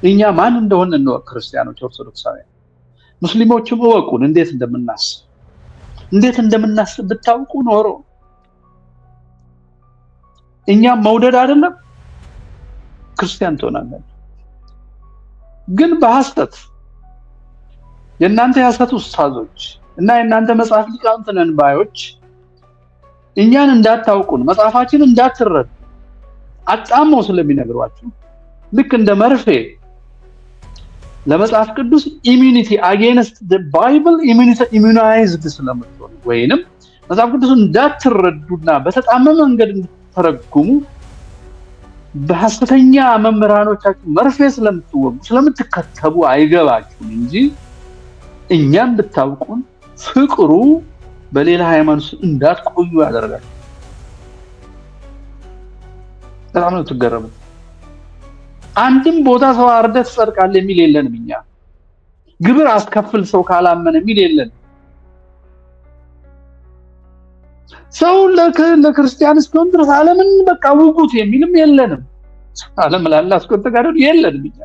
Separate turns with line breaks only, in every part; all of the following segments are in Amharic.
እኛ ማን እንደሆነ እንወቅ። ክርስቲያኖች፣ ኦርቶዶክሳውያን፣ ሙስሊሞችም እወቁን። እንዴት እንደምናስብ ብታውቁ ኖሮ እኛም መውደድ አይደለም ክርስቲያን ትሆናለን። ግን በሐሰት የእናንተ የሐሰት ኡስታዞች እና የእናንተ መጽሐፍ ሊቃውንት ነን ባዮች እኛን እንዳታውቁን፣ መጽሐፋችን እንዳትረዱ አጣመው ስለሚነግሯችሁ ልክ እንደ መርፌ ለመጽሐፍ ቅዱስ ኢሚኒቲ አጌንስት ዘ ባይብል ኢሚዩናይዝድ ስለምትሆኑ ወይንም መጽሐፍ ቅዱስን እንዳትረዱና በተጣመመ መንገድ እንድትተረጉሙ በሐሰተኛ መምህራኖቻችሁ መርፌ ስለምትከተቡ አይገባችሁም እንጂ እኛም ብታውቁን ፍቅሩ በሌላ ሃይማኖት እንዳትቆዩ ያደርጋል። በጣም ነው ትገረሙት። አንድም ቦታ ሰው አርደህ ትጸድቃለህ የሚል የለንም። እኛ ግብር አስከፍል ሰው ካላመነ የሚል የለንም። ሰው ለክርስቲያን እስከሆነ ድረስ ዓለምን በቃ ውጉት የሚልም የለንም። ዓለም ላላ እስከሆነ ጋር የለንም። እኛ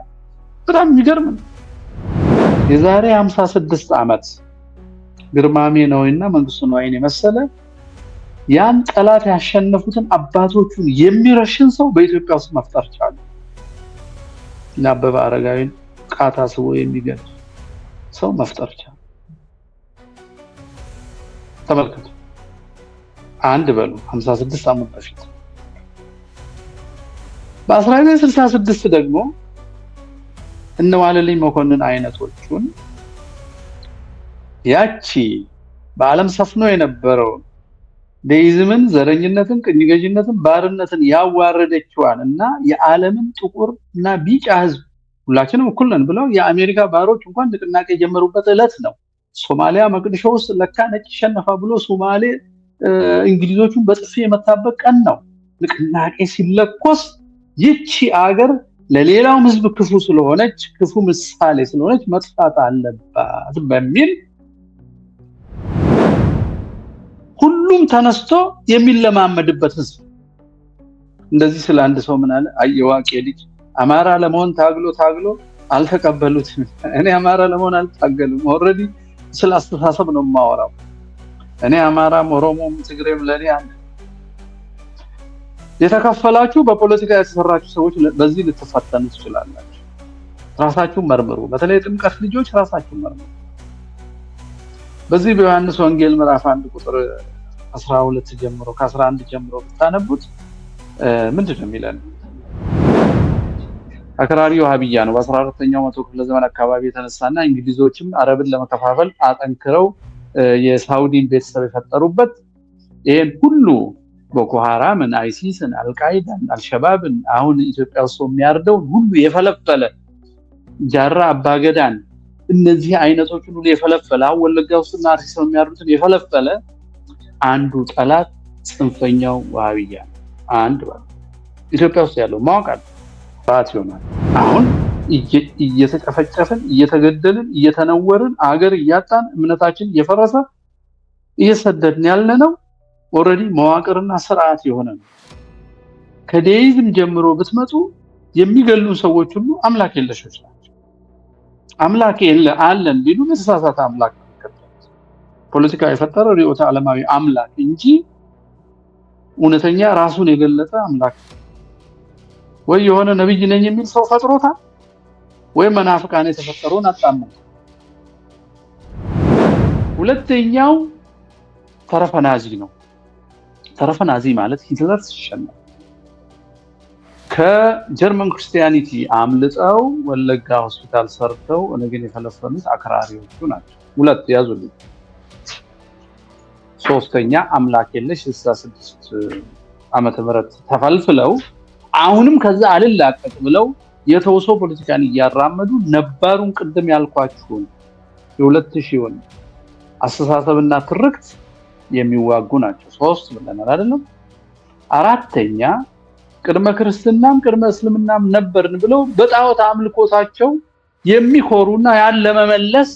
በጣም የሚገርም ነው። የዛሬ 56 ዓመት ግርማሜ ነውና መንግስቱ ነዋይን የመሰለ ያን ጠላት ያሸነፉትን አባቶቹን የሚረሽን ሰው በኢትዮጵያ ውስጥ መፍጠር ቻሉ። እና አበበ አረጋዊን ቃታ ስቦ የሚገል ሰው መፍጠር ቻሉ። ተመልከቱ። አንድ በሉ 56 ዓመት በፊት በ1966 ደግሞ እነ ዋለልኝ መኮንን አይነቶቹን ያቺ በዓለም ሰፍኖ የነበረውን ዴይዝምን፣ ዘረኝነትን፣ ቅኝ ገዥነትን፣ ባርነትን ያዋረደችዋን እና የዓለምን ጥቁር እና ቢጫ ህዝብ ሁላችንም እኩል ነን ብለው የአሜሪካ ባሮች እንኳን ንቅናቄ የጀመሩበት ዕለት ነው። ሶማሊያ መቅደሾ ውስጥ ለካ ነጭ ሸነፋ ብሎ ሶማሌ እንግሊዞቹን በጥፊ የመታበት ቀን ነው። ንቅናቄ ሲለኮስ ይቺ አገር ለሌላውም ህዝብ ክፉ ስለሆነች፣ ክፉ ምሳሌ ስለሆነች መጥፋት አለባት በሚል ሁሉም ተነስቶ የሚለማመድበት ህዝብ። እንደዚህ ስለ አንድ ሰው ምን አለ? አየዋቂ ልጅ አማራ ለመሆን ታግሎ አልተቀበሉትም። እኔ አማራ ለመሆን አልታገልም። ኦሬዲ ስለ አስተሳሰብ ነው የማወራው። እኔ አማራም ኦሮሞም ትግሬም ለኔ አንድ። የተከፈላችሁ በፖለቲካ የተሰራችሁ ሰዎች በዚህ ልትፈተኑ ትችላላችሁ። ራሳችሁን መርምሩ። በተለይ ጥምቀት ልጆች ራሳችሁን መርምሩ። በዚህ በዮሐንስ ወንጌል ምዕራፍ 1 ቁጥር 12 ጀምሮ ከ11 ጀምሮ ብታነቡት ምንድን ነው የሚለው? አክራሪ ወሃቢያ ነው። በ14ኛው መቶ ክፍለ ዘመን አካባቢ የተነሳና እንግሊዞችም አረብን ለመከፋፈል አጠንክረው የሳውዲን ቤተሰብ የፈጠሩበት ይሄን ሁሉ ቦኮ ሃራምን፣ አይሲስን፣ አልቃይዳን፣ አልሸባብን አሁን ኢትዮጵያ ውስጥ የሚያርደውን ሁሉ የፈለፈለ ጃራ አባገዳን እነዚህ አይነቶችን ሁሉ የፈለፈለ አሁን ወለጋ ውስጥና አርሲ ነው የሚያርዱትን የፈለፈለ አንዱ ጠላት ጽንፈኛው ወሃቢያ አንድ ኢትዮጵያ ውስጥ ያለው ማወቅ አለ። ባት ይሆናል። አሁን እየተጨፈጨፈን እየተገደልን እየተነወርን አገር እያጣን እምነታችን እየፈረሰ እየሰደድን ያለነው ኦሬዲ መዋቅርና ስርዓት የሆነ ነው። ከዴይዝም ጀምሮ ብትመጡ የሚገሉን ሰዎች ሁሉ አምላክ የለሾች ናቸው። አምላክ አለን ቢሉ የተሳሳተ አምላክ ነው። ፖለቲካ የፈጠረ ርዕዮተ ዓለማዊ አምላክ እንጂ እውነተኛ ራሱን የገለጠ አምላክ ወይ የሆነ ነብይ ነኝ የሚል ሰው ፈጥሮታል ወይ መናፍቃን የተፈጠሩን አጣመው። ሁለተኛው ተረፈናዚ ነው። ተረፈናዚ ማለት ሂትለር ሲሸነፍ ከጀርመን ክርስቲያኒቲ አምልጠው ወለጋ ሆስፒታል ሰርተው እነገን የፈለፈሉት አክራሪዎቹ ናቸው። ሁለት ያዙልኝ። ሶስተኛ አምላክ የለሽ 66 ዓመተ ምህረት ተፈልፍለው አሁንም ከዛ አልላቀቅ ብለው የተወሶ ፖለቲካን እያራመዱ ነባሩን ቅድም ያልኳችሁን የ2000ውን አስተሳሰብና ትርክት የሚዋጉ ናቸው። ሶስት ብለናል አይደለም? አራተኛ ቅድመ ክርስትናም ቅድመ እስልምናም ነበርን ብለው በጣዖት አምልኮታቸው የሚኮሩና ያን ለመመለስ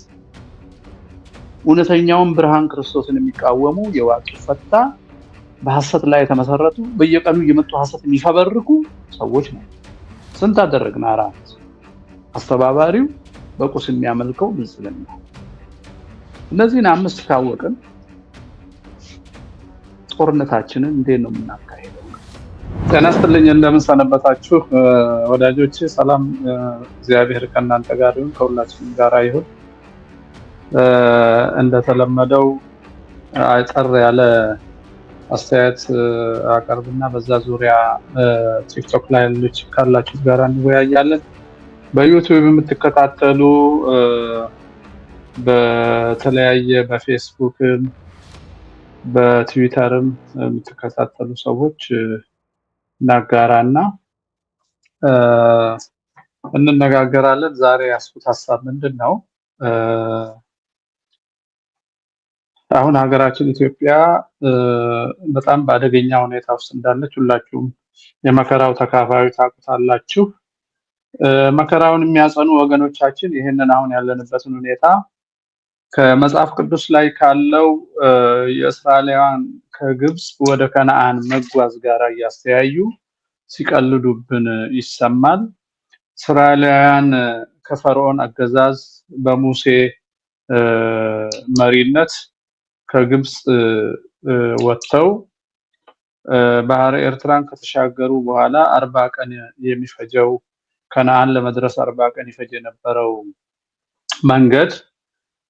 እውነተኛውን ብርሃን ክርስቶስን የሚቃወሙ የዋቂ ፈታ በሐሰት ላይ የተመሰረቱ በየቀኑ እየመጡ ሐሰት የሚፈበርኩ ሰዎች ናቸው። ስንት አደረግን? አስተባባሪው በቁስ የሚያመልከው ብልጽግና። እነዚህን አምስት ካወቅን ጦርነታችንን እንዴት ነው የምናካሄደው? ጤና ይስጥልኝ፣ እንደምን ሰነበታችሁ ወዳጆቼ? ሰላም እግዚአብሔር ከእናንተ ጋር ይሁን፣ ከሁላችንም ጋር ይሁን። እንደተለመደው አጠር ያለ አስተያየት አቀርብና በዛ ዙሪያ ቲክቶክ ላይ ያሉት ካላችሁ ጋር እንወያያለን። በዩቲዩብ የምትከታተሉ በተለያየ በፌስቡክም በትዊተርም የምትከታተሉ ሰዎች እናጋራና እንነጋገራለን። ዛሬ ያስኩት ሀሳብ ምንድን ነው? አሁን ሀገራችን ኢትዮጵያ በጣም በአደገኛ ሁኔታ ውስጥ እንዳለች ሁላችሁም የመከራው ተካፋዮች ታውቁታላችሁ። መከራውን የሚያጸኑ ወገኖቻችን ይህንን አሁን ያለንበትን ሁኔታ ከመጽሐፍ ቅዱስ ላይ ካለው የእስራኤላውያን ከግብፅ ወደ ከነዓን መጓዝ ጋር እያስተያዩ ሲቀልዱብን ይሰማል። እስራኤላውያን ከፈርዖን አገዛዝ በሙሴ መሪነት ከግብፅ ወጥተው ባህረ ኤርትራን ከተሻገሩ በኋላ 40 ቀን የሚፈጀው ከነዓን ለመድረስ 40 ቀን ይፈጅ የነበረው መንገድ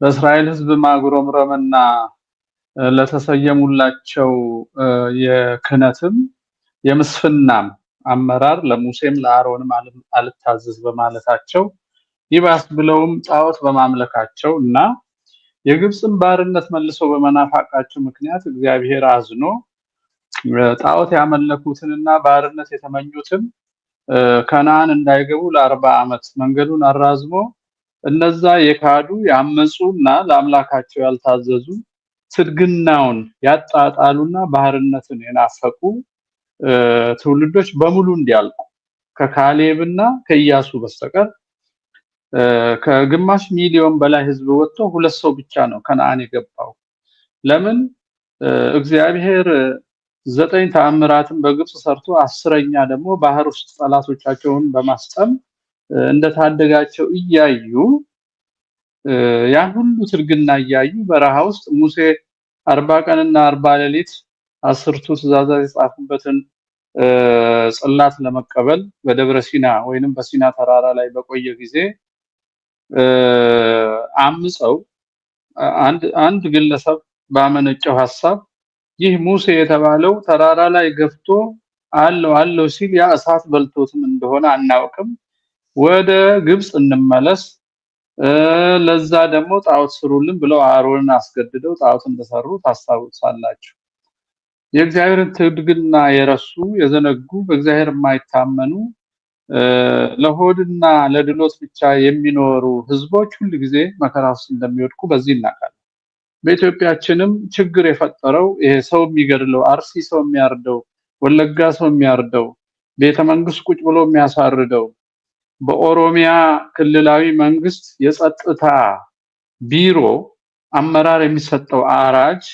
ለእስራኤል ሕዝብ ማጉረምረምና ለተሰየሙላቸው የክህነትም የምስፍናም አመራር ለሙሴም ለአሮንም አልታዘዝ በማለታቸው ይባስ ብለውም ጣዖት በማምለካቸው እና የግብፅን ባርነት መልሰው በመናፋቃቸው ምክንያት እግዚአብሔር አዝኖ ጣዖት ያመለኩትንና ባርነት የተመኙትን ከነዓን እንዳይገቡ ለ40 ዓመት መንገዱን አራዝሞ እነዛ የካዱ ያመፁና ለአምላካቸው ያልታዘዙ ትድግናውን ያጣጣሉና ባርነትን የናፈቁ ትውልዶች በሙሉ እንዲያልቁ ከካሌብና ከኢያሱ በስተቀር ከግማሽ ሚሊዮን በላይ ህዝብ ወጥቶ 2 ሰው ብቻ ነው ከነዓን የገባው። ለምን? እግዚአብሔር 9 ተአምራትን በግብፅ ሰርቶ 10ኛ ደግሞ ባህር ውስጥ ጠላቶቻቸውን በማስጠም እንደታደጋቸው እያዩ ያ ሁሉ ትርግና እያዩ በረሃ ውስጥ ሙሴ 40 ቀንና 40 ሌሊት 10ቱ ትእዛዛት የጻፉበትን ጽላት ለመቀበል በደብረ ሲና ወይንም በሲና ተራራ ላይ በቆየ ጊዜ አምፀው አንድ ግለሰብ ባመነጨው ሐሳብ ይህ ሙሴ የተባለው ተራራ ላይ ገፍቶ አለው ሲል ያ እሳት በልቶትም እንደሆነ አናውቅም፣ ወደ ግብፅ እንመለስ፣ ለዛ ደግሞ ጣዖት ስሩልን ብለው አሮንን አስገድደው ጣዖት እንደሰሩ ታስታውሳላችሁ። የእግዚአብሔርን ትድግና የረሱ የዘነጉ በእግዚአብሔር የማይታመኑ ለሆድና ለድሎት ብቻ የሚኖሩ ህዝቦች ሁሉ ጊዜ መከራ ውስጥ እንደሚወድቁ በዚህ እናውቃለን። በኢትዮጵያችንም ችግር የፈጠረው ይሄ ሰው የሚገድለው አርሲ ሰው የሚያርደው ወለጋ ሰው የሚያርደው ቤተመንግስት ቁጭ ብሎ የሚያሳርደው በኦሮሚያ ክልላዊ መንግስት የጸጥታ ቢሮ አመራር የሚሰጠው አራጅ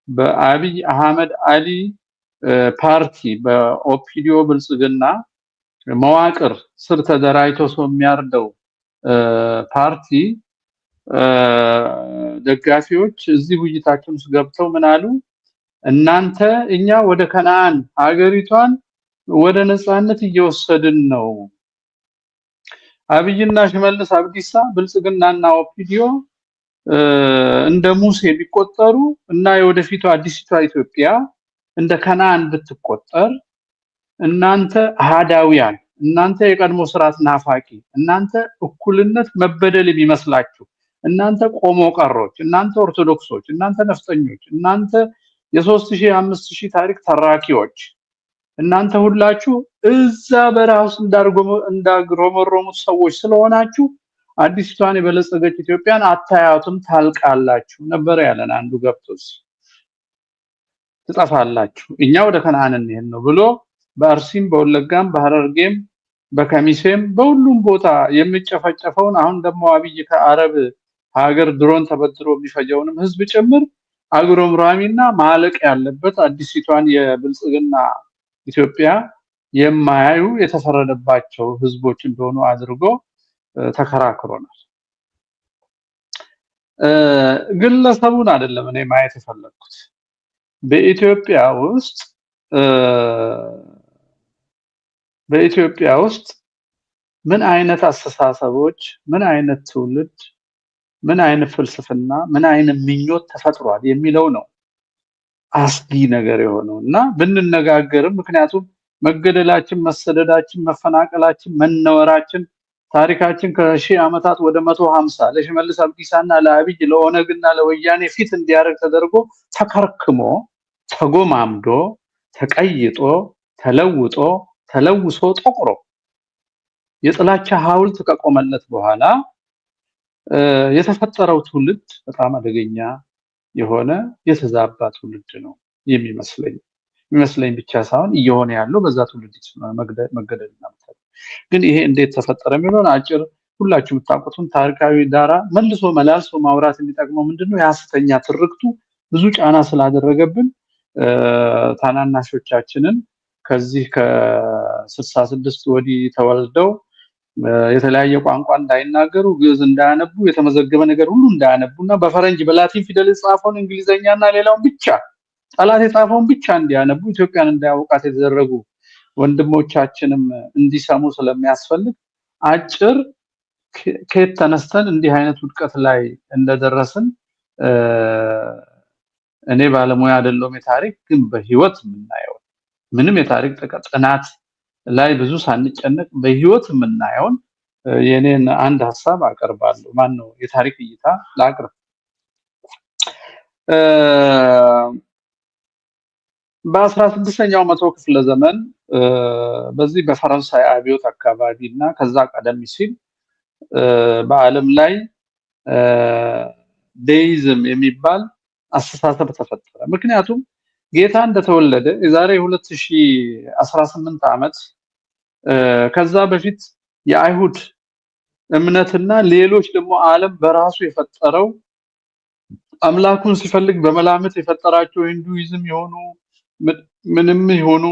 በአብይ አህመድ አሊ ፓርቲ በኦፒዲዮ ብልጽግና መዋቅር ስር ተደራጅቶ ሰው የሚያርደው ፓርቲ ደጋፊዎች እዚህ ውይይታችን ውስጥ ገብተው ምን አሉ? እናንተ እኛ ወደ ከነዓን ሀገሪቷን ወደ ነፃነት እየወሰድን ነው። አብይና ሽመልስ አብዲሳ ብልጽግናና ኦፒዲዮ እንደ ሙሴ ቢቆጠሩ እና የወደፊቱ አዲስቷ ኢትዮጵያ እንደ ከነዓን ብትቆጠር እናንተ አሃዳውያን፣ እናንተ የቀድሞ ስርዓት ናፋቂ፣ እናንተ እኩልነት መበደል የሚመስላችሁ፣ እናንተ ቆሞ ቀሮች፣ እናንተ ኦርቶዶክሶች፣ እናንተ ነፍጠኞች፣ እናንተ የ3000 5000 ታሪክ ተራኪዎች፣ እናንተ ሁላችሁ እዛ በረሃ ውስጥ እንዳግሮመረሙት ሰዎች ስለሆናችሁ አዲስቷን የበለጸገች ኢትዮጵያን አታያቱም፣ ታልቃላችሁ ነበር ያለን አንዱ ገብቶስ ትጠፋላችሁ፣ እኛ ወደ ከነዓን እንሄድ ነው ብሎ በአርሲም በወለጋም በሐረርጌም በከሚሴም በሁሉም ቦታ የሚጨፈጨፈውን አሁን ደግሞ አብይ ከአረብ ሀገር ድሮን ተበድሮ የሚፈጀውንም ህዝብ ጭምር አግሮምራሚና ማለቅ ያለበት አዲስቷን የብልጽግና ኢትዮጵያ የማያዩ የተፈረደባቸው ህዝቦች እንደሆኑ አድርጎ ተከራክሮናል። ግለሰቡን አይደለም እኔ ማየት የፈለኩት በኢትዮጵያ ውስጥ ምን አይነት አስተሳሰቦች፣ ምን አይነት ትውልድ፣ ምን አይነት ፍልስፍና፣ ምን አይነት ምኞት ተፈጥሯል የሚለው ነው አስጊ ነገር የሆነውና ብንነጋገርም ምክንያቱም መገደላችን፣ መሰደዳችን፣ መፈናቀላችን፣ መነወራችን ታሪካችን ከሺህ ዓመታት ወደ 150 ለሽመልስ አብዲሳና ለአብይ ለኦነግና ለወያኔ ፊት እንዲያረግ ተደርጎ ተከርክሞ ተጎማምዶ ተቀይጦ ተለውጦ ተለውሶ ጠቁሮ የጥላቻ ሐውልት ከቆመለት በኋላ የተፈጠረው ትውልድ በጣም አደገኛ የሆነ የተዛባ ትውልድ ነው የሚመስለኝ ብቻ ሳይሆን እየሆነ ያለው በዛ ትውልድ መገደልና ግን ይሄ እንዴት ተፈጠረ የሚለውን አጭር ሁላችሁ የምታውቁትን ታሪካዊ ዳራ መልሶ መላልሶ ማውራት የሚጠቅመው ምንድነው የሐሰተኛ ትርክቱ ብዙ ጫና ስላደረገብን ታናናሾቻችንን ከዚህ ከ66 ወዲህ ተወልደው የተለያየ ቋንቋ እንዳይናገሩ ግዕዝ እንዳያነቡ የተመዘገበ ነገር ሁሉ እንዳያነቡና በፈረንጅ በላቲን ፊደል የጻፈውን እንግሊዘኛና ሌላውን ብቻ ጠላት የጻፈውን ብቻ እንዲያነቡ ኢትዮጵያን እንዳያውቃት የተደረጉ ወንድሞቻችንም እንዲሰሙ ስለሚያስፈልግ አጭር ከየት ተነስተን እንዲህ አይነት ውድቀት ላይ እንደደረስን እኔ ባለሙያ አይደለሁም የታሪክ ግን በህይወት የምናየው ምንም የታሪክ ጥናት ላይ ብዙ ሳንጨነቅ በህይወት የምናየውን የኔን አንድ ሐሳብ አቀርባለሁ። ማን ነው የታሪክ እይታ ላቅርብ። በ16ኛው መቶ ክፍለ ዘመን በዚህ በፈረንሳይ አብዮት አካባቢና ከዛ ቀደም ሲል በዓለም ላይ ዴይዝም የሚባል አስተሳሰብ ተፈጠረ። ምክንያቱም ጌታ እንደተወለደ የዛሬ 2018 ዓመት ከዛ በፊት የአይሁድ እምነትና ሌሎች ደግሞ ዓለም በራሱ የፈጠረው አምላኩን ሲፈልግ በመላምት የፈጠራቸው ሂንዱይዝም ይሆኑ ምንም ይሆኑ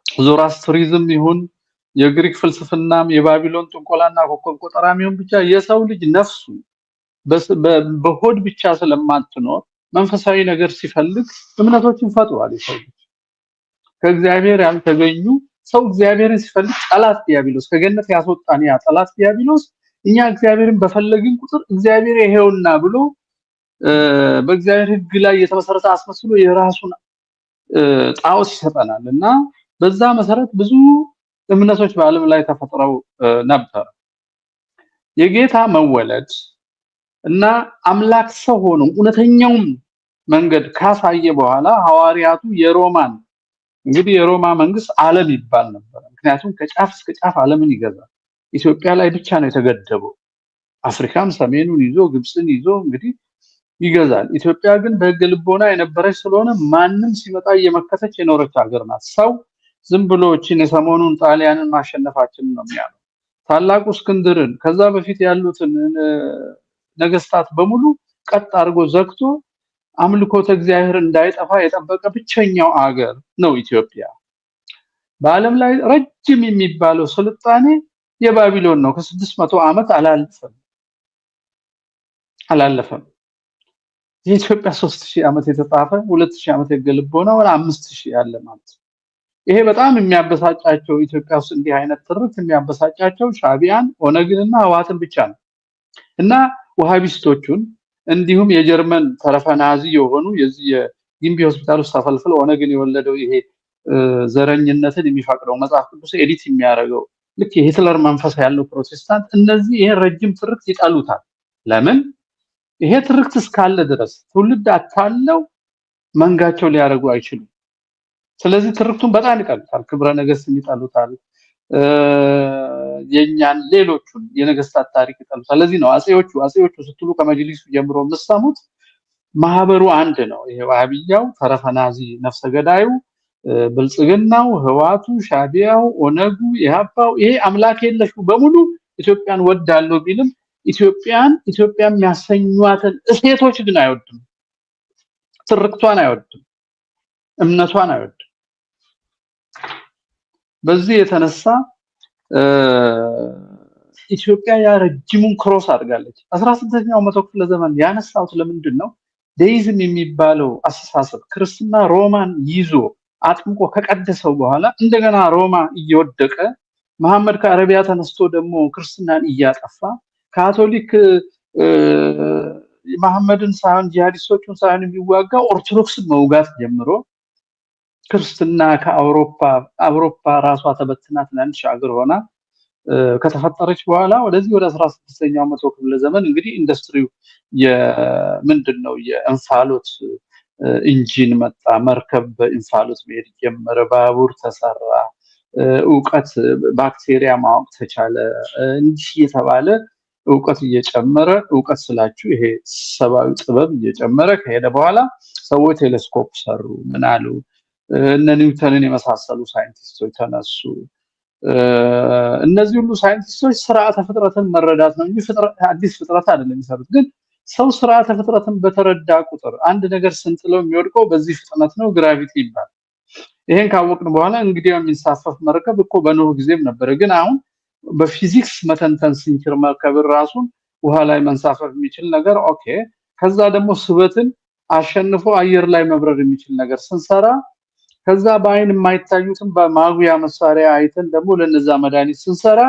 ዞራስትሪዝም ይሁን የግሪክ ፍልስፍናም የባቢሎን ጥንቆላና ኮከብ ቆጠራም ይሁን ብቻ የሰው ልጅ ነፍሱ በሆድ ብቻ ስለማትኖር መንፈሳዊ ነገር ሲፈልግ እምነቶችን ፈጥሯል። የሰው ልጅ ከእግዚአብሔር ያልተገኙ ሰው እግዚአብሔርን ሲፈልግ ጠላት ዲያብሎስ ከገነት ያስወጣን ያ ጠላት ዲያብሎስ እኛ እግዚአብሔርን በፈለግን ቁጥር እግዚአብሔር ይሄውና ብሎ በእግዚአብሔር ሕግ ላይ የተመሰረተ አስመስሎ የራሱን ጣዖት ይሰጠናልና በዛ መሰረት ብዙ እምነቶች በዓለም ላይ ተፈጥረው ነበር። የጌታ መወለድ እና አምላክ ሰው ሆኖ እውነተኛውን መንገድ ካሳየ በኋላ ሐዋርያቱ የሮማን እንግዲህ የሮማ መንግስት ዓለም ይባል ነበር። ምክንያቱም ከጫፍ እስከ ጫፍ ዓለምን ይገዛል። ኢትዮጵያ ላይ ብቻ ነው የተገደበው። አፍሪካም ሰሜኑን ይዞ ግብፅን ይዞ እንግዲህ ይገዛል። ኢትዮጵያ ግን በሕገ ልቦና የነበረች ስለሆነ ማንም ሲመጣ እየመከተች የኖረች ሀገር ናት። ሰው ዝም ብሎ እቺን የሰሞኑን ጣሊያንን ማሸነፋችንን ነው የሚያለው። ታላቁ እስክንድርን ከዛ በፊት ያሉትን ነገስታት በሙሉ ቀጥ አድርጎ ዘግቶ አምልኮተ እግዚአብሔር እንዳይጠፋ የጠበቀ ብቸኛው አገር ነው ኢትዮጵያ። በዓለም ላይ ረጅም የሚባለው ስልጣኔ የባቢሎን ነው። ከ600 ዓመት አላለፈም። የኢትዮጵያ 3000 ዓመት የተጣፈ 2000 ዓመት የገልቦና ወደ 5000 ያለ ማለት። ይሄ በጣም የሚያበሳጫቸው ኢትዮጵያ ውስጥ እንዲህ አይነት ትርክ የሚያበሳጫቸው ሻቢያን ኦነግንና ህወሓትን ብቻ ነው እና ወሃቢስቶቹን እንዲሁም የጀርመን ተረፈናዚ የሆኑ የዚህ የጊምቢ ሆስፒታል ውስጥ ተፈልፍሎ ኦነግን የወለደው ይሄ ዘረኝነትን የሚፈቅደው መጽሐፍ ቅዱስ ኤዲት የሚያደርገው ልክ የሂትለር መንፈስ ያለው ፕሮቴስታንት እነዚህ ይሄን ረጅም ትርክት ይጠሉታል። ለምን? ይሄ ትርክት እስካለ ድረስ ትውልድ አታለው መንጋቸው ሊያደርጉ አይችሉም። ስለዚህ ትርክቱን በጣም ይጠሉታል። ክብረ ነገስትን ይጠሉታል። የኛን ሌሎቹን የነገስታት ታሪክ ይጠሉታል። ለዚህ ነው አጼዎቹ ስትሉ ከመጅሊሱ ጀምሮ የምትሰሙት ማህበሩ አንድ ነው። ይሄ ዋሃብያው፣ ተረፈናዚ፣ ነፍሰ ገዳዩ፣ ብልጽግናው፣ ህዋቱ፣ ሻቢያው፣ ኦነጉ፣ ኢህአፓው ይሄ አምላክ የለሹ በሙሉ ኢትዮጵያን ወዳለው ቢልም ኢትዮጵያ የሚያሰኟትን እሴቶች ግን አይወድም። ትርክቷን አይወድም። እምነቷን አይወድም። በዚህ የተነሳ ኢትዮጵያ ያረጅሙን ክሮስ አድርጋለች። 16ኛው መቶ ክፍለ ዘመን ያነሳሁት ለምንድን ነው? ዴይዝም የሚባለው አስተሳሰብ ክርስትና ሮማን ይዞ አጥምቆ ከቀደሰው በኋላ እንደገና ሮማ እየወደቀ መሐመድ ከአረቢያ ተነስቶ ደግሞ ክርስትናን እያጠፋ ካቶሊክ መሐመድን ሳይሆን ጂሃዲስቶቹን ሳይሆን የሚዋጋ ኦርቶዶክስን መውጋት ጀምሮ ክርስትና ከአውሮፓ ራሷ ተበትና ትናንሽ ሀገር ሆና ከተፈጠረች በኋላ ወደዚህ ወደ 16ኛው መቶ ክፍለ ዘመን እንግዲህ ኢንዱስትሪው ምንድነው የእንፋሎት ኢንጂን መጣ፣ መርከብ በእንፋሎት መሄድ ጀመረ፣ ባቡር ተሰራ፣ እውቀት ባክቴሪያ ማወቅ ተቻለ። እንዲህ የተባለ እውቀት እየጨመረ እውቀት ስላችሁ ይሄ ሰብአዊ ጥበብ እየጨመረ ከሄደ በኋላ ሰዎች ቴሌስኮፕ ሰሩ፣ ምን አሉ፣ እነ ኒውተንን የመሳሰሉ ሳይንቲስቶች ተነሱ። እነዚህ ሁሉ ሳይንቲስቶች ስርዓተ ፍጥረትን መረዳት ነው እንጂ አዲስ ፍጥረት አይደለም የሚሰሩት። ግን ሰው ስርዓተ ፍጥረትን በተረዳ ቁጥር አንድ ነገር ስንጥለው የሚወድቀው በዚህ ፍጥነት ነው፣ ግራቪቲ ይባላል። ይሄን ካወቅን በኋላ እንግዲህ የሚንሳፈፍ መርከብ እኮ በኖህ ጊዜም ነበረ። ግን አሁን በፊዚክስ መተንተን ስንችል መርከብን ራሱን ውሃ ላይ መንሳፈፍ የሚችል ነገር ኦኬ። ከዛ ደግሞ ስበትን አሸንፎ አየር ላይ መብረር የሚችል ነገር ስንሰራ ከዛ በአይን የማይታዩትን በማጉያ መሳሪያ አይተን ደግሞ ለነዛ መድኃኒት ስንሰራ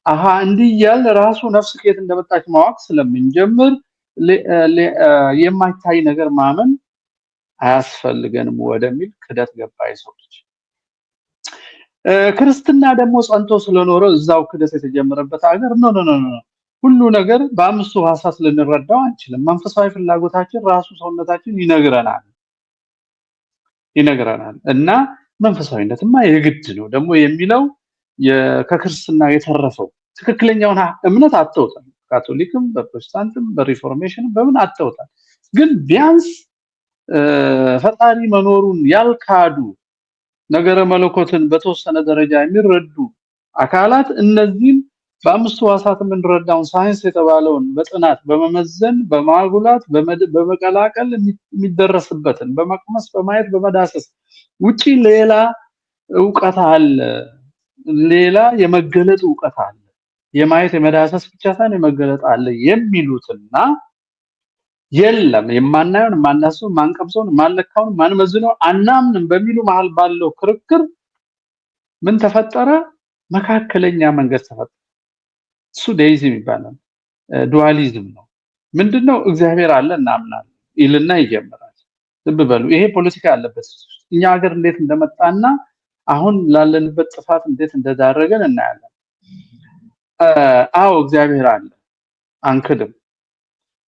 አሃ እንዲህ እያልን ራሱ ነፍስ ከየት እንደመጣች ማወቅ ስለምንጀምር የማይታይ ነገር ማመን አያስፈልገንም ወደሚል ክደት ገባ የሰው ልጅ። ክርስትና ደግሞ ጸንቶ ስለኖረ እዛው ክደት የተጀመረበት ሀገር ኖ ሁሉ ነገር በአምስቱ ሐሳስ ልንረዳው አንችልም። መንፈሳዊ ፍላጎታችን ራሱ ሰውነታችን ይነግረናል እና መንፈሳዊነትማ የግድ ነው ደግሞ የሚለው ከክርስትና የተረፈው ትክክለኛውን እምነት አጥተውታል። ካቶሊክም በፕሮቴስታንትም በሪፎርሜሽንም በምን አጥተውታል። ግን ቢያንስ ፈጣሪ መኖሩን ያልካዱ ነገረ መለኮትን በተወሰነ ደረጃ የሚረዱ አካላት እነዚህም በአምስቱ ሐሳት የምንረዳውን ሳይንስ የተባለውን በጥናት በመመዘን በማጉላት በመቀላቀል የሚደረስበትን በመቅመስ በማየት በመዳሰስ ውጪ ሌላ ዕውቀት አለ፣ ሌላ የመገለጥ ዕውቀት አለ፣ የማየት የመዳሰስ ብቻ ሳይሆን የመገለጥ አለ የሚሉትና የለም የማናየውን ማናስበው ማንቀምሰውን ማንለካውን ማንመዝነው አናምንም በሚሉ መሃል ባለው ክርክር ምን ተፈጠረ? መካከለኛ መንገድ ተፈጠረ። እሱ ዴይዝም ይባላል፣ ዱዋሊዝም ነው። ምንድነው? እግዚአብሔር አለ እናምናለን ይልና ይጀምራል። ልብ በሉ፣ ይሄ ፖለቲካ ያለበት እኛ ሀገር እንዴት እንደመጣና አሁን ላለንበት ጥፋት እንዴት እንደዳረገን እናያለን። አዎ እግዚአብሔር አለ አንክድም፣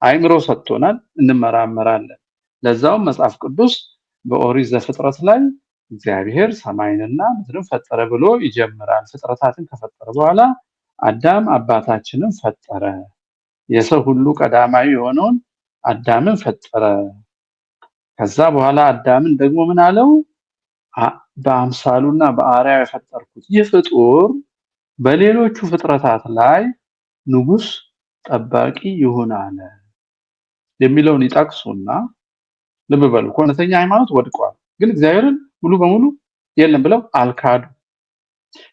አይምሮ ሰጥቶናል፣ እንመራመራለን። ለዛውም መጽሐፍ ቅዱስ በኦሪት ዘፍጥረት ላይ እግዚአብሔር ሰማይንና ምድርን ፈጠረ ብሎ ይጀምራል። ፍጥረታትን ከፈጠረ በኋላ አዳም አባታችንን ፈጠረ፣ የሰው ሁሉ ቀዳማዊ የሆነውን አዳምን ፈጠረ። ከዛ በኋላ አዳምን ደግሞ ምን አለው? በአምሳሉና በአርአያው የፈጠርኩት ይህ ፍጡር በሌሎቹ ፍጥረታት ላይ ንጉስ ጠባቂ ይሁን አለ የሚለውን ይጠቅሱና ልብ በሉ፣ ከእውነተኛ ሃይማኖት ወድቀዋል። ግን እግዚአብሔርን ሙሉ በሙሉ የለም ብለው አልካዱ።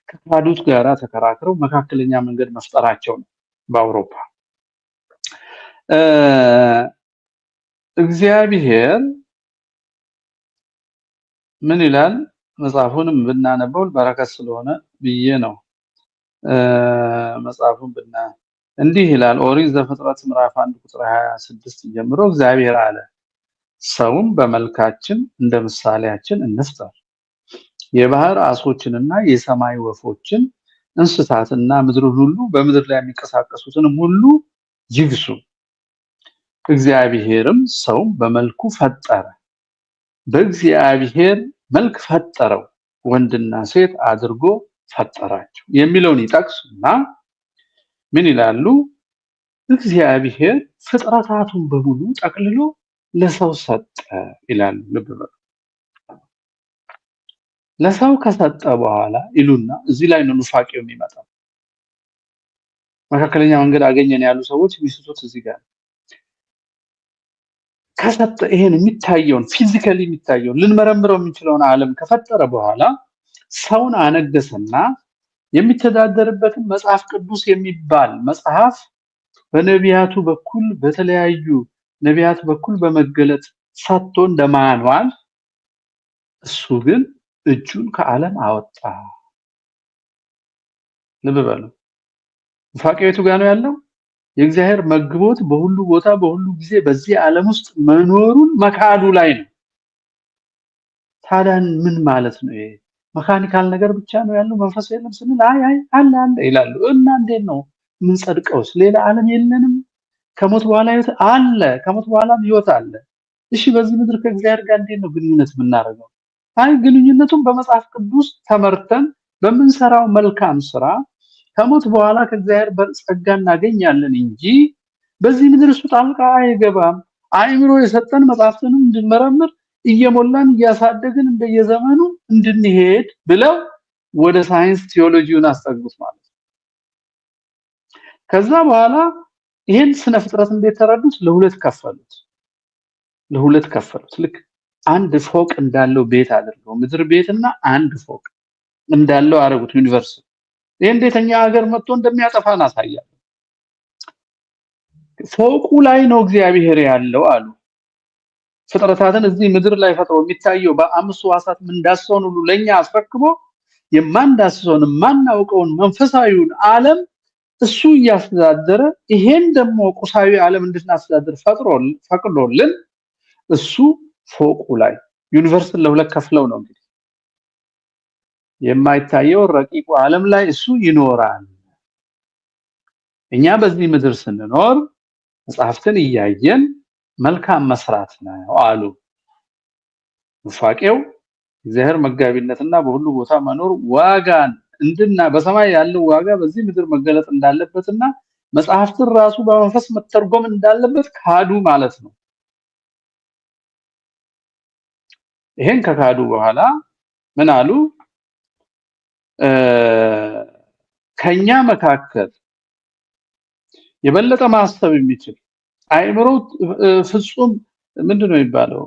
ከካዱት ጋራ ተከራክረው መካከለኛ መንገድ መፍጠራቸው ነው። በአውሮፓ እግዚአብሔር ምን ይላል? መጽሐፉንም ብናነበው በረከት ስለሆነ ብዬ ነው። መጽሐፉን እንዲህ ይላል። ኦሪት ዘፍጥረት ምዕራፍ 1 ቁጥር 26 ጀምሮ እግዚአብሔር አለ ሰውም በመልካችን እንደ ምሳሌያችን እንፍጠር፣ የባህር ዓሦችንና የሰማይ ወፎችን እንስሳትና ምድርን ሁሉ በምድር ላይ የሚንቀሳቀሱትንም ሁሉ ይግሱ። እግዚአብሔርም ሰው በመልኩ ፈጠረ፣ በእግዚአብሔር መልክ ፈጠረው፣ ወንድና ሴት አድርጎ ፈጠራቸው የሚለውን ይጠቅሱና ምን ይላሉ? እግዚአብሔር ፍጥረታቱን በሙሉ ጠቅልሎ ለሰው ሰጠ ይላሉ። ልብ በሉ፣ ለሰው ከሰጠ በኋላ ይሉና እዚህ ላይ ነው ኑፋቄው የሚመጣው። መካከለኛ መንገድ አገኘን ያሉ ሰዎች የሚስቱት እዚህ ጋር ከሰጠ ይሄን የሚታየውን ፊዚካሊ የሚታየውን ልንመረምረው የምንችለውን ዓለም ከፈጠረ በኋላ ሰውን አነገሰና የሚተዳደርበትን መጽሐፍ ቅዱስ የሚባል መጽሐፍ በነቢያቱ በኩል በተለያዩ ነቢያት በኩል በመገለጥ ሰጥቶ እንደማንዋል እሱ ግን እጁን ከዓለም አወጣ። ልብ በሉ። ፋቂቱ ጋር ነው ያለው። የእግዚአብሔር መግቦት በሁሉ ቦታ በሁሉ ጊዜ በዚህ ዓለም ውስጥ መኖሩን መካዱ ላይ ነው። ታዲያ ምን ማለት ነው ይሄ? መካኒካል ነገር ብቻ ነው ያለው መንፈስ የለም ስንል አይ አለ ይላሉ። እና እንዴት ነው ምን ጸድቀውስ? ሌላ ዓለም የለንም? ከሞት በኋላ ህይወት አለ። ከሞት በኋላም ህይወት አለ። እሺ በዚህ ምድር ከእግዚአብሔር ጋር እንዴት ነው ግንኙነት የምናደርገው? አይ ግንኙነቱን በመጽሐፍ ቅዱስ ተመርተን በምንሰራው መልካም ስራ ከሞት በኋላ ከእግዚአብሔር ጸጋ እናገኛለን እንጂ በዚህ ምድር እሱ ጣልቃ አይገባም። አእምሮ የሰጠን መጽሐፍትንም እንድንመረምር እየሞላን እያሳደግን እንደየዘመኑ እንድንሄድ ብለው ወደ ሳይንስ ቲዮሎጂውን አስጠጉት ማለት ነው። ከዛ በኋላ ይሄን ስነ ፍጥረት እንዴት ተረዱት? ለሁለት ከፈሉት። ልክ አንድ ፎቅ እንዳለው ቤት አድርገው ምድር ቤትና አንድ ፎቅ እንዳለው አረጉት ዩኒቨርስ። ይሄ እንዴተኛ ሀገር መጥቶ እንደሚያጠፋን አሳያለሁ። ፎቁ ላይ ነው እግዚአብሔር ያለው አሉ። ፍጥረታትን እዚህ ምድር ላይ ፈጥሮ የሚታየው በአምስቱ ሕዋሳት እንዳሰውን ሁሉ ለኛ አስረክቦ የማንዳስሰውን የማናውቀውን መንፈሳዊውን ዓለም እሱ እያስተዳደረ ይሄን ደግሞ ቁሳዊ ዓለም እንድናስተዳድር ፈቅዶልን እሱ ፎቁ ላይ ዩኒቨርስን ለሁለት ከፍለው ነው እንግዲህ የማይታየው ረቂቁ ዓለም ላይ እሱ ይኖራል። እኛ በዚህ ምድር ስንኖር መጽሐፍትን እያየን መልካም መስራት ነው አሉ። ፋቄው እግዚአብሔር መጋቢነትና በሁሉ ቦታ መኖር ዋጋን በሰማይ ያለው ዋጋ በዚህ ምድር መገለጥ እንዳለበትና መጽሐፍትን ራሱ በመንፈስ መተርጎም እንዳለበት ካዱ ማለት ነው። ይሄን ከካዱ በኋላ ምን አሉ? ከኛ መካከል የበለጠ ማሰብ የሚችል አእምሮ ፍጹም ምንድነው የሚባለው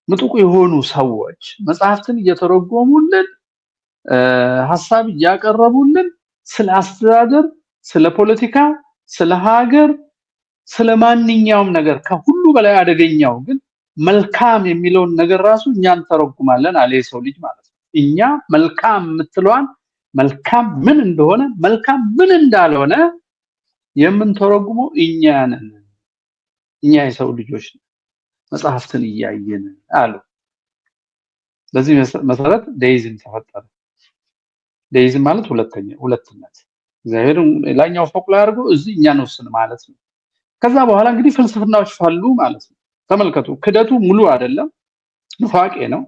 ምጡቅ የሆኑ ሰዎች መጽሐፍትን እየተረጎሙልን ሐሳብ እያቀረቡልን ስለ አስተዳደር፣ ስለ ፖለቲካ፣ ስለ ሀገር፣ ስለ ማንኛውም ነገር ከሁሉ በላይ አደገኛው ግን መልካም የሚለውን ነገር ራሱ እኛን ተረጉማለን አለ የሰው ልጅ ማለት ነው። እኛ መልካም የምትለዋን መልካም ምን እንደሆነ መልካም ምን እንዳልሆነ የምንተረጉመው እኛ ነን። እኛ የሰው ልጆች መጽሐፍትን እያየን አሉ። በዚህ መሰረት ዴይዝም ተፈጠረ። ዴይዝም ማለት ሁለትነት እግዚአብሔር ላኛው ፎቅ ላይ አድርጎ እዚህ እኛን ወስን ማለት ነው። ከዛ በኋላ እንግዲህ ፍልስፍናዎች ፈሉ ማለት ነው። ተመልከቱ፣ ክደቱ ሙሉ አይደለም፣ ኑፋቄ ነው።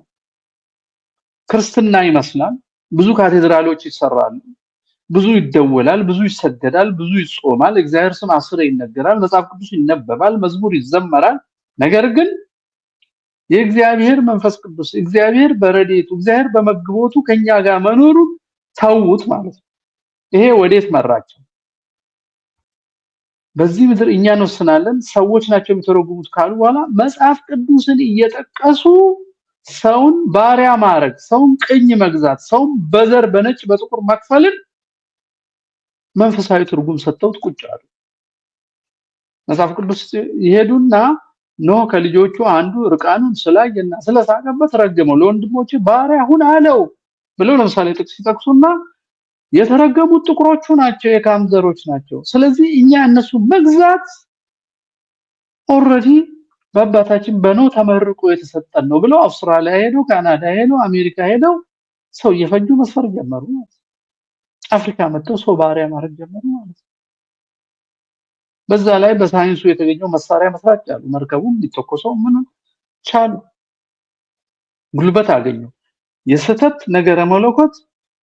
ክርስትና ይመስላል። ብዙ ካቴድራሎች ይሰራሉ፣ ብዙ ይደወላል፣ ብዙ ይሰገዳል፣ ብዙ ይጾማል፣ እግዚአብሔር ስም 10 ይነገራል፣ መጽሐፍ ቅዱስ ይነበባል፣ መዝሙር ይዘመራል። ነገር ግን የእግዚአብሔር መንፈስ ቅዱስ እግዚአብሔር በረድኤቱ እግዚአብሔር በመግቦቱ ከኛ ጋር መኖሩን ተውት ማለት ነው። ይሄ ወዴት መራቸው? በዚህ ምድር እኛ እንወስናለን፣ ሰዎች ናቸው የሚተረጉሙት ካሉ በኋላ መጽሐፍ ቅዱስን እየጠቀሱ ሰውን ባሪያ ማድረግ፣ ሰውን ቅኝ መግዛት፣ ሰውን በዘር በነጭ በጥቁር መክፈልን መንፈሳዊ ትርጉም ሰጥተውት ቁጭ አሉ። መጽሐፍ ቅዱስ ይሄዱና ኖህ ከልጆቹ አንዱ ርቃኑን ስላየና ስለሳቀበት ረገመው፣ ለወንድሞቹ ባሪያ ሁን አለው ብለው ለምሳሌ ጥቅስ ሲጠቅሱና የተረገሙት ጥቁሮቹ ናቸው፣ የካም ዘሮች ናቸው። ስለዚህ እኛ እነሱ መግዛት ኦልሬዲ በአባታችን በኖህ ተመርቆ የተሰጠን ነው ብለው አውስትራሊያ ሄደው፣ ካናዳ ሄደው፣ አሜሪካ ሄደው ሰው እየፈጁ መስፈር ጀመሩ። አፍሪካ መጥተው ሰው ባሪያ ማድረግ ጀመሩ ማለት ነው። በዛ ላይ በሳይንሱ የተገኘው መሳሪያ መስራት ቻሉ። መርከቡም ሊተኮሰው ምን ቻሉ፣ ጉልበት አገኙ። የስተት ነገረ መለኮት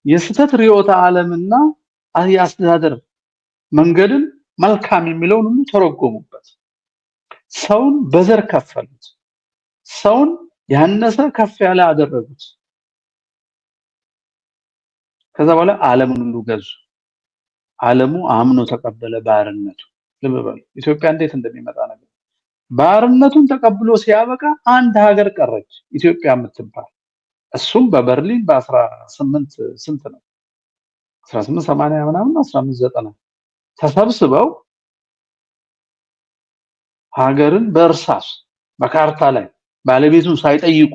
የስተት ርዕዮተ ዓለምና የአስተዳደር መንገድን መልካም የሚለውን ሁሉ ተረጎሙበት። ሰውን በዘር ከፈሉት። ሰውን ያነሰ ከፍ ያለ አደረጉት። ከዛ በኋላ ዓለምን ሁሉ ገዙ። ዓለሙ አምኖ ተቀበለ ባርነቱ። ልብ በሉ ኢትዮጵያ እንዴት እንደሚመጣ ነገር ባርነቱን ተቀብሎ ሲያበቃ አንድ ሀገር ቀረች ኢትዮጵያ የምትባል። እሱም በበርሊን በ18 ስንት ነው 1880 ምናምን 1890 ተሰብስበው ሀገርን በእርሳስ በካርታ ላይ ባለቤቱን ሳይጠይቁ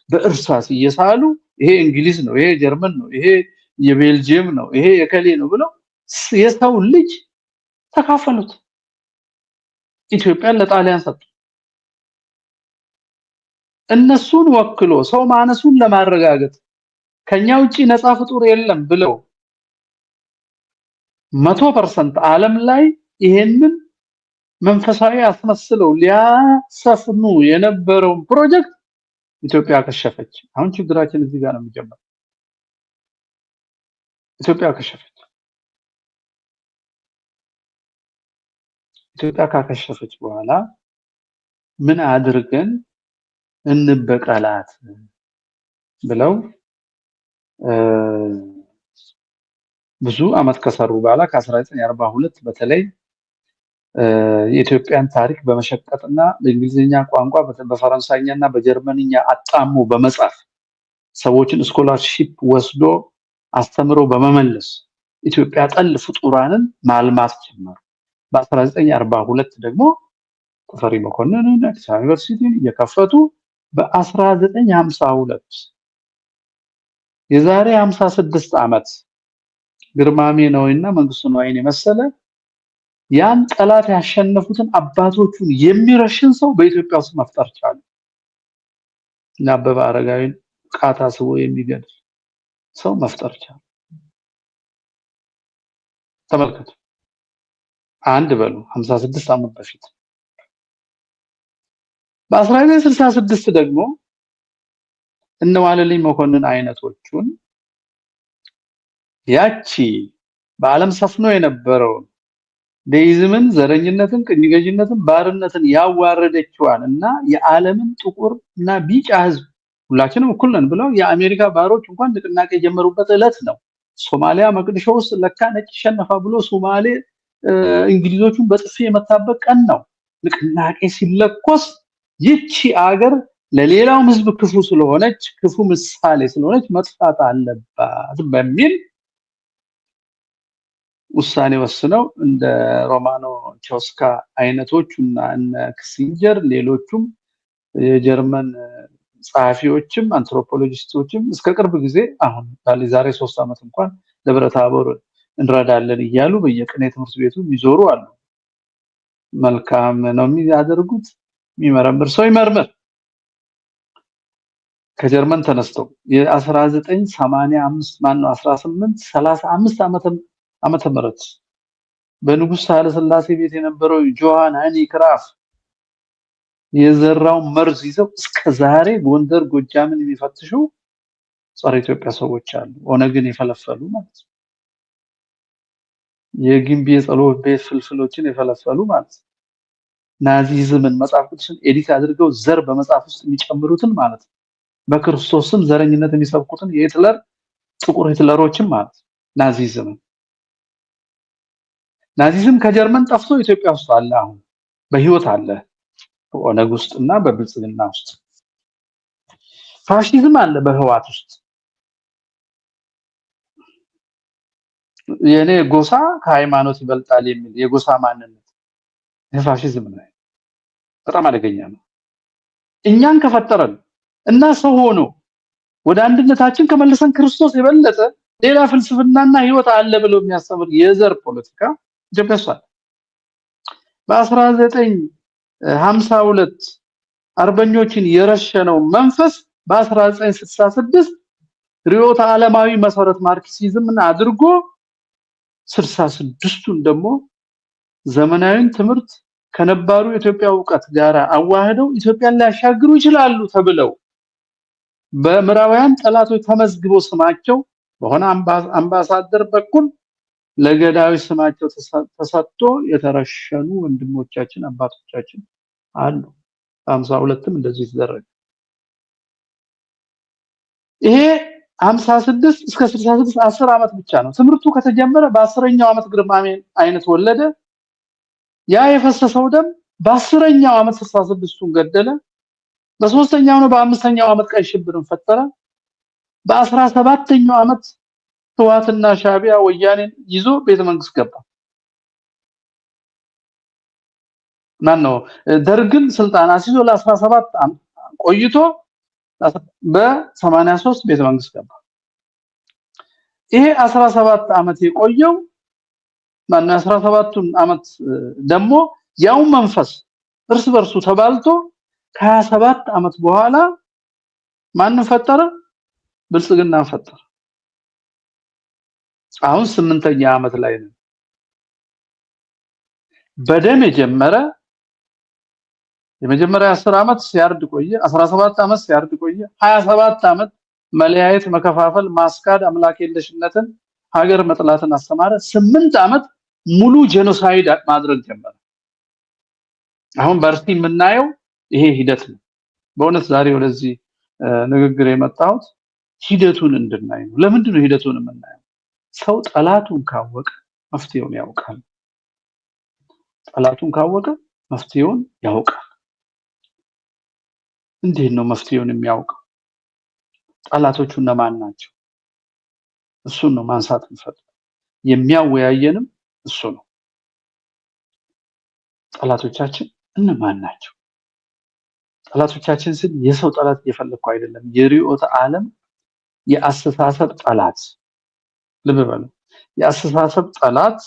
በእርሳስ እየሳሉ ይሄ እንግሊዝ ነው፣ ይሄ ጀርመን ነው፣ ይሄ የቤልጂየም ነው፣ ይሄ የከሌ ነው ብለው የሰው ልጅ ተካፈሉት። ኢትዮጵያን ለጣሊያን ሰጡ። እነሱን ወክሎ ሰው ማነሱን ለማረጋገጥ ከኛ ውጪ ነፃ ፍጡር የለም ብለው 100% ዓለም ላይ ይሄንን መንፈሳዊ አስመስለው ሊያሰፍኑ የነበረውን ፕሮጀክት ኢትዮጵያ ከሸፈች። አሁን ችግራችን እዚህ ጋር ነው የሚጀምረው። ኢትዮጵያ ከሸፈች። ኢትዮጵያ ካከሸፈች በኋላ ምን አድርገን እንበቀላት ብለው ብዙ አመት ከሰሩ በኋላ ከ1942 በተለይ የኢትዮጵያን ታሪክ በመሸቀጥና በእንግሊዝኛ ቋንቋ በፈረንሳይኛና በጀርመንኛ አጣሞ በመጻፍ ሰዎችን ስኮላርሺፕ ወስዶ አስተምሮ በመመለስ ኢትዮጵያ ጠል ፍጡራንን ማልማት ጀመሩ። በ1942 ደግሞ ተፈሪ መኮንንን አዲስ አበባ ዩኒቨርሲቲን እየከፈቱ በ1952 የዛሬ 56 ዓመት ግርማሜ ነውና መንግስቱ ነዋይን የመሰለ ያን ጠላት ያሸነፉትን አባቶቹን የሚረሽን ሰው በኢትዮጵያ ውስጥ መፍጠር ቻሉ። እና አበበ አረጋዊን ቃታ ስቦ የሚገድል ሰው መፍጠር ቻሉ። ተመልከቱ። አንድ በሉ 56 ዓመት በፊት በ1966 ደግሞ እነ ዋለልኝ መኮንን አይነቶቹን ያቺ በዓለም ሰፍኖ የነበረውን ደይዝምን፣ ዘረኝነትን፣ ቅኝገዥነትን፣ ባርነትን ያዋረደችዋን እና የዓለምን ጥቁር እና ቢጫ ህዝብ ሁላችንም እኩል ነን ብለው የአሜሪካ ባሮች እንኳን ንቅናቄ የጀመሩበት ዕለት ነው። ሶማሊያ መቅዲሾ ውስጥ ለካ ነጭ ሸነፋ ብሎ ሶማሌ እንግሊዞቹን በጥፊ የመታበት ቀን ነው። ንቅናቄ ሲለኮስ ይቺ አገር ለሌላው ህዝብ ክፉ ስለሆነች ክፉ ምሳሌ ስለሆነች መጥፋት አለባት በሚል ውሳኔ ወስነው እንደ ሮማኖ ቾስካ አይነቶቹና እነ ክሲንጀር ሌሎቹም የጀርመን ጸሐፊዎችም አንትሮፖሎጂስቶችም እስከ ቅርብ ጊዜ አሁን ዛሬ 3 ዓመት እንኳን ደብረ ታቦር እንረዳለን እያሉ በየቅኔ ትምህርት ቤቱ ይዞሩ አሉ። መልካም ነው የሚያደርጉት። የሚመረምር ሰው ይመርምር። ከጀርመን ተነስተው የ1985 ማን ነው 1835 ዓመተ ምህረት በንጉስ ኃይለ ሥላሴ ቤት የነበረው ጆሃን ሃኒ ክራፍ የዘራው መርዝ ይዘው እስከ ዛሬ ጎንደር ጎጃምን የሚፈትሹ ጸረ ኢትዮጵያ ሰዎች አሉ። ኦነግን የፈለፈሉ ማለት ነው። የግንቢ የጸሎት ቤት ፍልፍሎችን የፈለፈሉ ማለት ነው። ናዚዝምን መጽሐፍ ቅዱስን ኤዲት አድርገው ዘር በመጽሐፍ ውስጥ የሚጨምሩትን ማለት ነው። በክርስቶስም ዘረኝነት የሚሰብኩትን የሂትለር ጥቁር ሂትለሮችን ማለት ነው። ናዚዝም ከጀርመን ጠፍቶ ኢትዮጵያ ውስጥ አለ። አሁን በህይወት አለ። በኦነግ ውስጥና በብልጽግና ውስጥ። ፋሺዝም አለ በህዋት ውስጥ። የኔ ጎሳ ከሃይማኖት ይበልጣል የሚል የጎሳ ማንነት ፋሺዝም ነው። በጣም አደገኛ ነው። እኛን ከፈጠረን እና ሰው ሆኖ ወደ አንድነታችን ከመለሰን ክርስቶስ የበለጠ ሌላ ፍልስፍናና ህይወት አለ ብሎ የሚያስተምር የዘር ፖለቲካ ኢትዮጵያ ውስጥ በ1952 አርበኞችን የረሸነው መንፈስ በ1966 ሪዮት ዓለማዊ መሰረት ማርክሲዝምን አድርጎ 66ቱን ደግሞ ዘመናዊን ትምህርት ከነባሩ የኢትዮጵያ ዕውቀት ጋር አዋህደው ኢትዮጵያን ሊያሻግሩ ይችላሉ ተብለው በምዕራባውያን ጠላቶች ተመዝግበው ስማቸው በሆነ አምባሳደር በኩል ለገዳዊ ስማቸው ተሰጥቶ የተረሸኑ ወንድሞቻችን አባቶቻችን አሉ። 52ም እንደዚህ ተደረገ። ይሄ 56 እስከ 66 10 ዓመት ብቻ ነው። ትምህርቱ ከተጀመረ በ10ኛው ዓመት ግርማሜ አይነት ወለደ። ያ የፈሰሰው ደም በ10ኛው ዓመት 66ቱን ገደለ። በ3ኛው ነው በ5ኛው ዓመት ቀይ ሽብርን ፈጠረ። በ17ኛው ዓመት ህወሓትና ሻዕቢያ ወያኔን ይዞ ቤተ መንግስት ገባ። ማነው ደርግን ስልጣን አስይዞ ለ17 ዓመት ቆይቶ በ83 ቤተ መንግስት ገባ። ይሄ 17 ዓመት የቆየው ማነው 17ቱን ዓመት ደግሞ ያው መንፈስ እርስ በርሱ ተባልቶ ከ27 ዓመት በኋላ ማን ፈጠረ? ብልጽግና ፈጠረ። አሁን 8ኛ ዓመት ላይ ነው። በደም የጀመረ የመጀመሪያ 10 ዓመት ሲያርድ ቆየ፣ 17 ዓመት ሲያርድ ቆየ፣ 27 ዓመት መለያየት፣ መከፋፈል፣ ማስካድ፣ አምላክ የለሽነትን፣ ሀገር መጥላትን አስተማረ። 8 ዓመት ሙሉ ጄኖሳይድ ማድረግ ጀመረ። አሁን በርሲ የምናየው ይሄ ሂደት ነው። በእውነት ዛሬ ወደዚህ ንግግር የመጣሁት ሂደቱን እንድናይ ነው። ለምንድን ነው ሂደቱን የምናየው? ሰው ጠላቱን ካወቀ መፍትሄውን ያውቃል። ጠላቱን ካወቀ መፍትሄውን ያውቃል። እንዴት ነው መፍትሄውን የሚያውቀው? ጠላቶቹ እነማን ናቸው? እሱን ነው ማንሳት እንፈልጋለን። የሚያወያየንም እሱ ነው። ጠላቶቻችን እነማን ናቸው? ጠላቶቻችን ስል የሰው ጠላት እየፈለኩ አይደለም። የርዕዮተ ዓለም የአስተሳሰብ ጠላት ልብ በሉ። የአስተሳሰብ ጠላት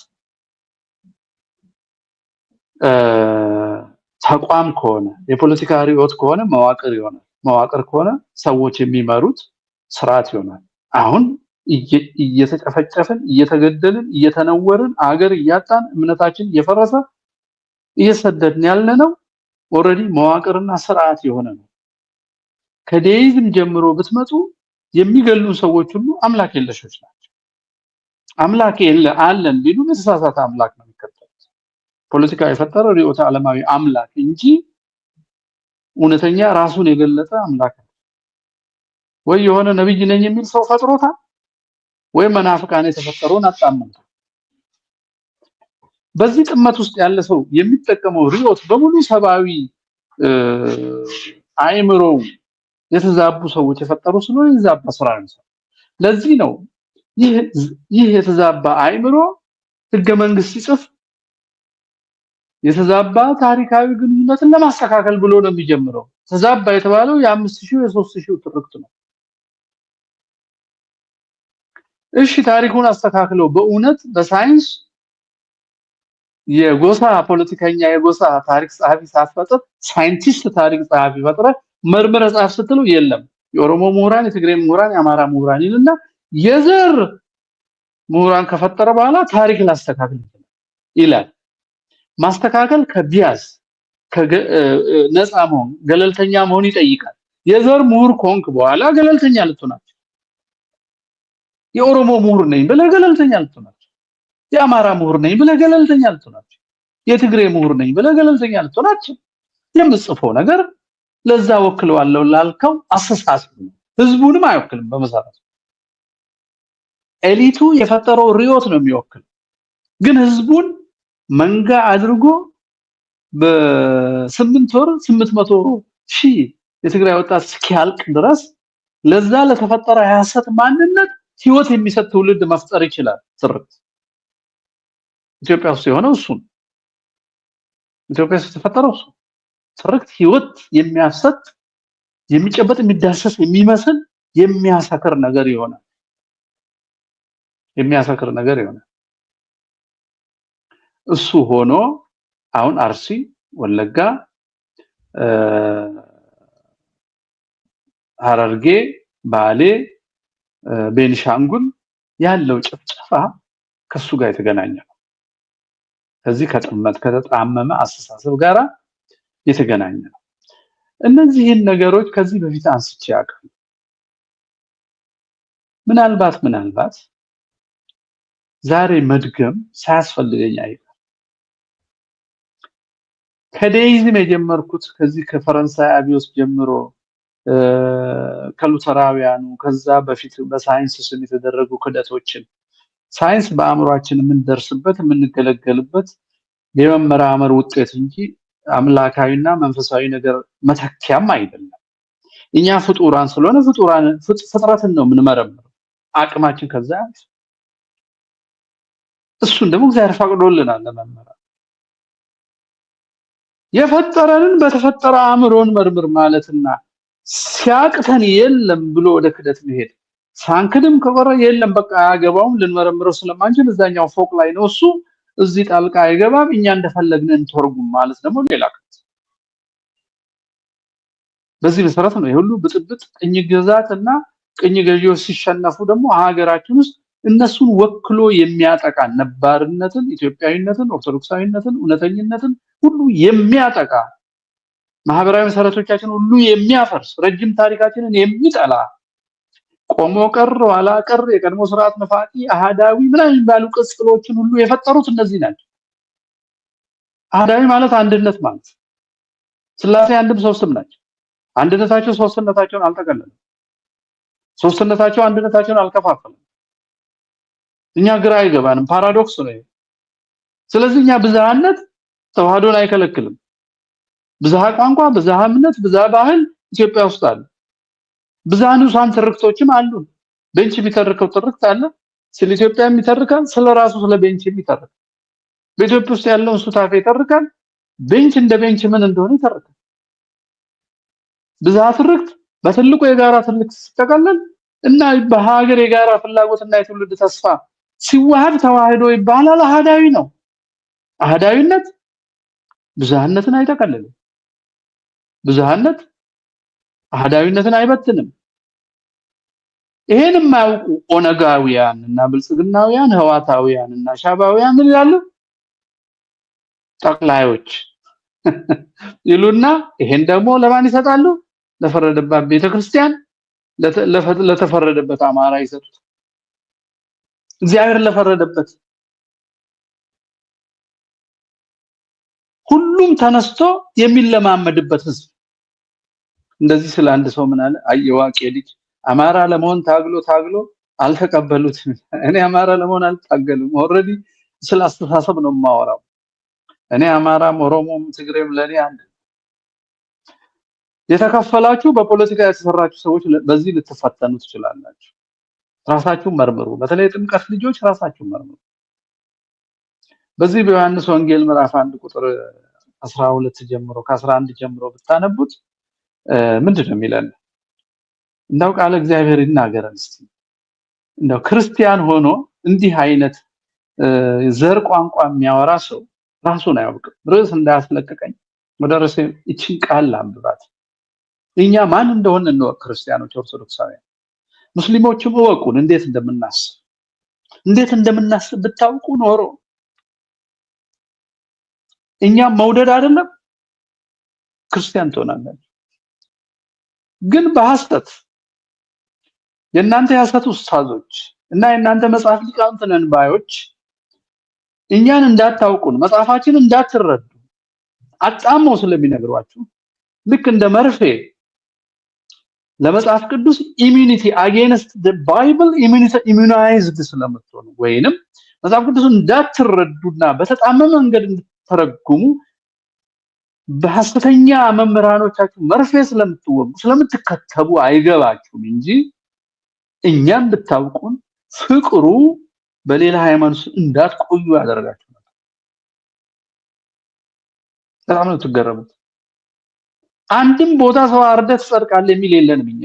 ተቋም ከሆነ የፖለቲካ ርዕዮት ከሆነ መዋቅር ይሆናል። መዋቅር ከሆነ ሰዎች የሚመሩት ስርዓት ይሆናል። አሁን እየተጨፈጨፈን እየተገደልን እየተነወርን አገር እያጣን እምነታችን እየፈረሰ እየሰደድን ያለነው ኦሬዲ መዋቅርና ስርዓት የሆነ ነው። ከዴይዝም ጀምሮ ብትመጡ የሚገሉ ሰዎች ሁሉ አምላክ የለሾች ናቸው። አምላክ አለን ቢሉ የተሳሳተ አምላክ ነው የሚከተሉት። ፖለቲካ የፈጠረው ርዕዮተ ዓለማዊ አምላክ እንጂ እውነተኛ ራሱን የገለጠ አምላክ ነው። ወይ የሆነ ነብይ ነኝ የሚል ሰው ፈጥሮታል፣ ወይ መናፍቃን የተፈጠረውን አጣመምታል። በዚህ ጥመት ውስጥ ያለ ሰው የሚጠቀመው ርዕዮት በሙሉ ሰባዊ አይምሮ የተዛቡ ሰዎች የፈጠሩ ስለሆነ የተዛባ ስራ ነው። ለዚህ ነው ይህ የተዛባ አይምሮ ህገ መንግስት ሲጽፍ የተዛባ ታሪካዊ ግንኙነትን ለማስተካከል ብሎ ነው የሚጀምረው። ተዛባ የተባለው የ5000 የ3000 ትርክት ነው። እሺ ታሪኩን አስተካክለው በእውነት በሳይንስ የጎሳ ፖለቲከኛ የጎሳ ታሪክ ጸሐፊ ሳትፈጥር ሳይንቲስት ታሪክ ጸሐፊ ፈጥረ መርምረ ጻፍ ስትለው የለም። የኦሮሞ ምሁራን፣ የትግሬ ምሁራን፣ የአማራ ምሁራን ይልና የዘር ምሁራን ከፈጠረ በኋላ ታሪክ ላስተካክል ይላል። ማስተካከል ከቢያስ ነፃ መሆን ገለልተኛ መሆን ይጠይቃል። የዘር ምሁር ኮንክ በኋላ ገለልተኛ ልትሆናቸው። የኦሮሞ ምሁር ነኝ ብለህ ገለልተኛ ልትሆናቸው። የአማራ ምሁር ነኝ ብለህ ገለልተኛ ልትሆናቸው። የትግሬ ምሁር ነኝ ብለህ ገለልተኛ ልትሆናቸው። የምጽፈው ነገር ለዛ ወክለዋለሁ ላልከው አስተሳሰብ ነው። ህዝቡንም አይወክልም። በመሰረቱ ኤሊቱ የፈጠረው ርዕዮት ነው የሚወክል። ግን ህዝቡን መንጋ አድርጎ በ8 ወር 800,000 የትግራይ ወጣት እስኪያልቅ ድረስ ለዛ ለተፈጠረ የሐሰት ማንነት ህይወት የሚሰጥ ትውልድ መፍጠር ይችላል። ትርክት ኢትዮጵያ ውስጥ የሆነው እሱ ነው። ኢትዮጵያ ውስጥ የተፈጠረው እሱ ትርክት ህይወት የሚያሰጥ የሚጨበጥ የሚዳሰስ የሚመስል የሚያሰክር ነገር ይሆናል። የሚያሰክር ነገር ይሆናል። እሱ ሆኖ አሁን አርሲ፣ ወለጋ፣ ሐረርጌ፣ ባሌ፣ ቤንሻንጉል ያለው ጭፍጨፋ ከሱ ጋር የተገናኘ ነው። ከዚህ ከጥመት ከተጣመመ አስተሳሰብ ጋራ የተገናኘ ነው። እነዚህን ነገሮች ከዚህ በፊት አንስቼ አውቃለሁ። ምናልባት ዛሬ መድገም ሳያስፈልገኝ አይቀርም። ከዴይዝም የጀመርኩት ከዚህ ከፈረንሳይ አብዮት ጀምሮ ከሉተራውያኑ ከዛ በፊት በሳይንስ ስም የተደረጉ ክደቶችን ሳይንስ በአእምሯችን የምንደርስበት የምንገለገልበት የመመራመር ውጤት እንጂ አምላካዊና መንፈሳዊ ነገር መተኪያም አይደለም። እኛ ፍጡራን ስለሆነ ፍጥረትን ነው የምንመረምረው። አቅማችን ከዛ እሱን ደግሞ እግዚአብሔር ፈቅዶልናል ለመመራ የፈጠረንን በተፈጠረ አእምሮን መርምር ማለትና ሲያቅተን የለም ብሎ ወደ ክደት መሄድ ሳንክድም ከበረ የለም በቃ አያገባውም ልንመረምረው ስለማንችል እዛኛው ፎቅ ላይ ነው እሱ እዚህ ጣልቃ አይገባም እኛ እንደፈለግን እንተርጉም ማለት ደግሞ ሌላ በዚህ መሰረት ነው የሁሉ ብጥብጥ ቅኝ ግዛትና ቅኝ ገዢዎች ሲሸነፉ ደግሞ ሀገራችን ውስጥ እነሱን ወክሎ የሚያጠቃ ነባርነትን ኢትዮጵያዊነትን ኦርቶዶክሳዊነትን እውነተኝነትን ሁሉ የሚያጠቃ ማህበራዊ መሰረቶቻችን ሁሉ የሚያፈርስ ረጅም ታሪካችንን የሚጠላ ቆሞ ቀር ኋላ ቀር የቀድሞ ስርዓት ነፋቂ አሃዳዊ ምናምን ባሉ ቅጽሎችን ሁሉ የፈጠሩት እነዚህ ናቸው። አሃዳዊ ማለት አንድነት ማለት ስላሴ አንድም ሶስትም ናቸው። አንድነታቸው ሶስትነታቸውን አልተቀለለም። ሶስትነታቸው አንድነታቸውን አልከፋፈለም። እኛ ግራ አይገባንም ፓራዶክስ ነው። ስለዚህ እኛ ብዝሃነት ተዋህዶን አይከለክልም። ብዝሃ ቋንቋ፣ ብዝሃ እምነት፣ ብዝሃ ባህል ኢትዮጵያ ውስጥ አለ። ብዝሃ ንዑሳን ትርክቶችም አሉ። ቤንች የሚተርከው ትርክት አለ። ስለ ኢትዮጵያ የሚተርካል፣ ስለራሱ ስለ ቤንች የሚተርካል። በኢትዮጵያ ውስጥ ያለውን ሱታፌ ይተርካል። ቤንች እንደ ቤንች ምን እንደሆነ ይተርካል። ብዝሃ ትርክት በትልቁ የጋራ ትርክት ሲጠቀለል እና በሀገር የጋራ ፍላጎትና የትውልድ ተስፋ ሲዋሃድ ተዋህዶ ይባላል። አሃዳዊ ነው። አሃዳዊነት ብዝሃነትን አይጠቀልልም። ብዝሃነት አሃዳዊነትን አይበትንም። ይሄን የማያውቁ ኦነጋውያን እና ብልጽግናውያን ህዋታውያን እና ሻባውያን ምን ይላሉ? ጠቅላዮች ይሉና ይሄን ደግሞ ለማን ይሰጣሉ? ለፈረደባት ቤተክርስቲያን ለተፈረደበት አማራ ይሰጡት። እግዚአብሔር ለፈረደበት ሁሉም ተነስቶ የሚለማመድበት ህዝብ እንደዚህ ስለ አንድ ሰው ምን አለ? አየዋቂ ልጅ አማራ ለመሆን ታግሎ አልተቀበሉትም። እኔ አማራ ለመሆን አልታገልም። ኦሬዲ ስለ አስተሳሰብ ነው የማወራው። እኔ አማራም ኦሮሞም ትግሬም ለኔ አንድ። የተከፈላችሁ በፖለቲካ የተሰራችሁ ሰዎች በዚህ ልትፈተኑ ትችላላችሁ። ራሳችሁን መርምሩ። በተለይ ጥምቀት ልጆች ራሳችሁን መርምሩ። በዚህ በዮሐንስ ወንጌል ምዕራፍ 1 ቁጥር 12 ጀምሮ ከ11 ጀምሮ ብታነቡት ምንድነው የሚለን? እንደው ቃል እግዚአብሔር ይናገራል። እስቲ እንደው ክርስቲያን ሆኖ እንዲህ አይነት ዘር ቋንቋ የሚያወራ ሰው ራሱን አያውቅም። ርዕስ እንዳያስለቀቀኝ ወደ ርዕሴ እቺን ቃል አንብባት። እኛ ማን እንደሆነ ነው ክርስቲያኖች፣ ኦርቶዶክሳውያን፣ ሙስሊሞችም ወቁን እንዴት እንደምናስብ ብታውቁ ኖሮ እኛ መውደድ አይደለም ክርስቲያን ትሆናላችሁ። ግን በሐሰት የእናንተ የሐሰት ኡስታዞች እና የእናንተ መጽሐፍ ሊቃውንት ነን ባዮች እኛን እንዳታውቁን መጽሐፋችን እንዳትረዱ አጣመው ስለሚነግሯችሁ ልክ እንደ መርፌ ለመጽሐፍ ቅዱስ ኢሚኒቲ አጌንስት ዘ ባይብል ኢሚዩናይዝድ ስለምትሆኑ ወይንም መጽሐፍ ቅዱስን እንዳትረዱና በተጣመመ መንገድ እንድትተረጉሙ በሐሰተኛ መምህራኖቻችሁ መርፌ ስለምትከተቡ አይገባችሁም እንጂ እኛም ብታውቁን ፍቅሩ በሌላ ሃይማኖት እንዳትቆዩ ያደርጋችሁ ነበር። በጣም ነው ትገረሙት። አንድም ቦታ ሰው አርደህ ትጸድቃለህ የሚል የለንም። እኛ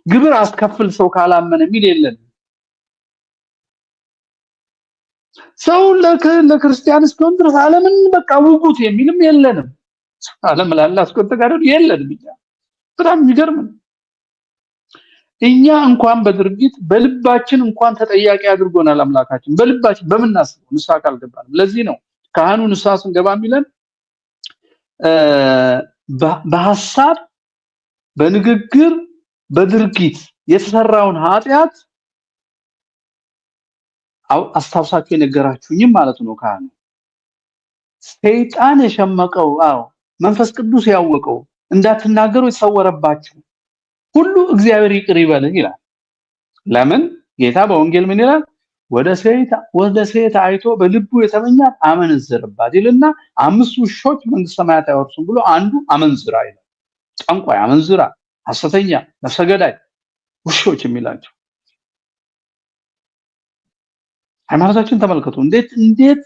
ግብር አስከፍል ሰው ካላመነ የሚል የለንም። ሰው ለክርስቲያን እስከሆነ ድረስ ዓለምን በቃ ውጉት የሚልም የለንም። ዓለም ላላ እስከሆነ ጋር የለንም። እኛ በጣም የሚገርም ነው። እኛ እንኳን በድርጊት በልባችን እንኳን ተጠያቂ አድርጎናል አምላካችን። በልባችን በመናስበው ንስሐ ካልገባን። ለዚህ ነው ካህኑ ንስሐ ስንገባ የሚለን በሐሳብ በንግግር በድርጊት የተሰራውን ኃጢአት አስታውሳችሁ የነገራችሁኝም ማለት ነው። ካህኑ ሰይጣን የሸመቀው መንፈስ ቅዱስ ያወቀው እንዳትናገሩ የተሰወረባችሁ ሁሉ እግዚአብሔር ይቅር ይበልህ ይላል። ለምን ጌታ በወንጌል ምን ይላል? ወደ ሴት አይቶ በልቡ የተመኛት አመነዘረባት ይልና 5 ውሾች መንግስተ ሰማያት አይወርሱም ብሎ አንዱ አመንዝራ ይላል። ጠንቋይ፣ አመንዝራ፣ ሐሰተኛ፣ ነፍሰ ገዳይ ውሾች የሚላቸው ሃይማኖታችን ተመልከቱ እንዴት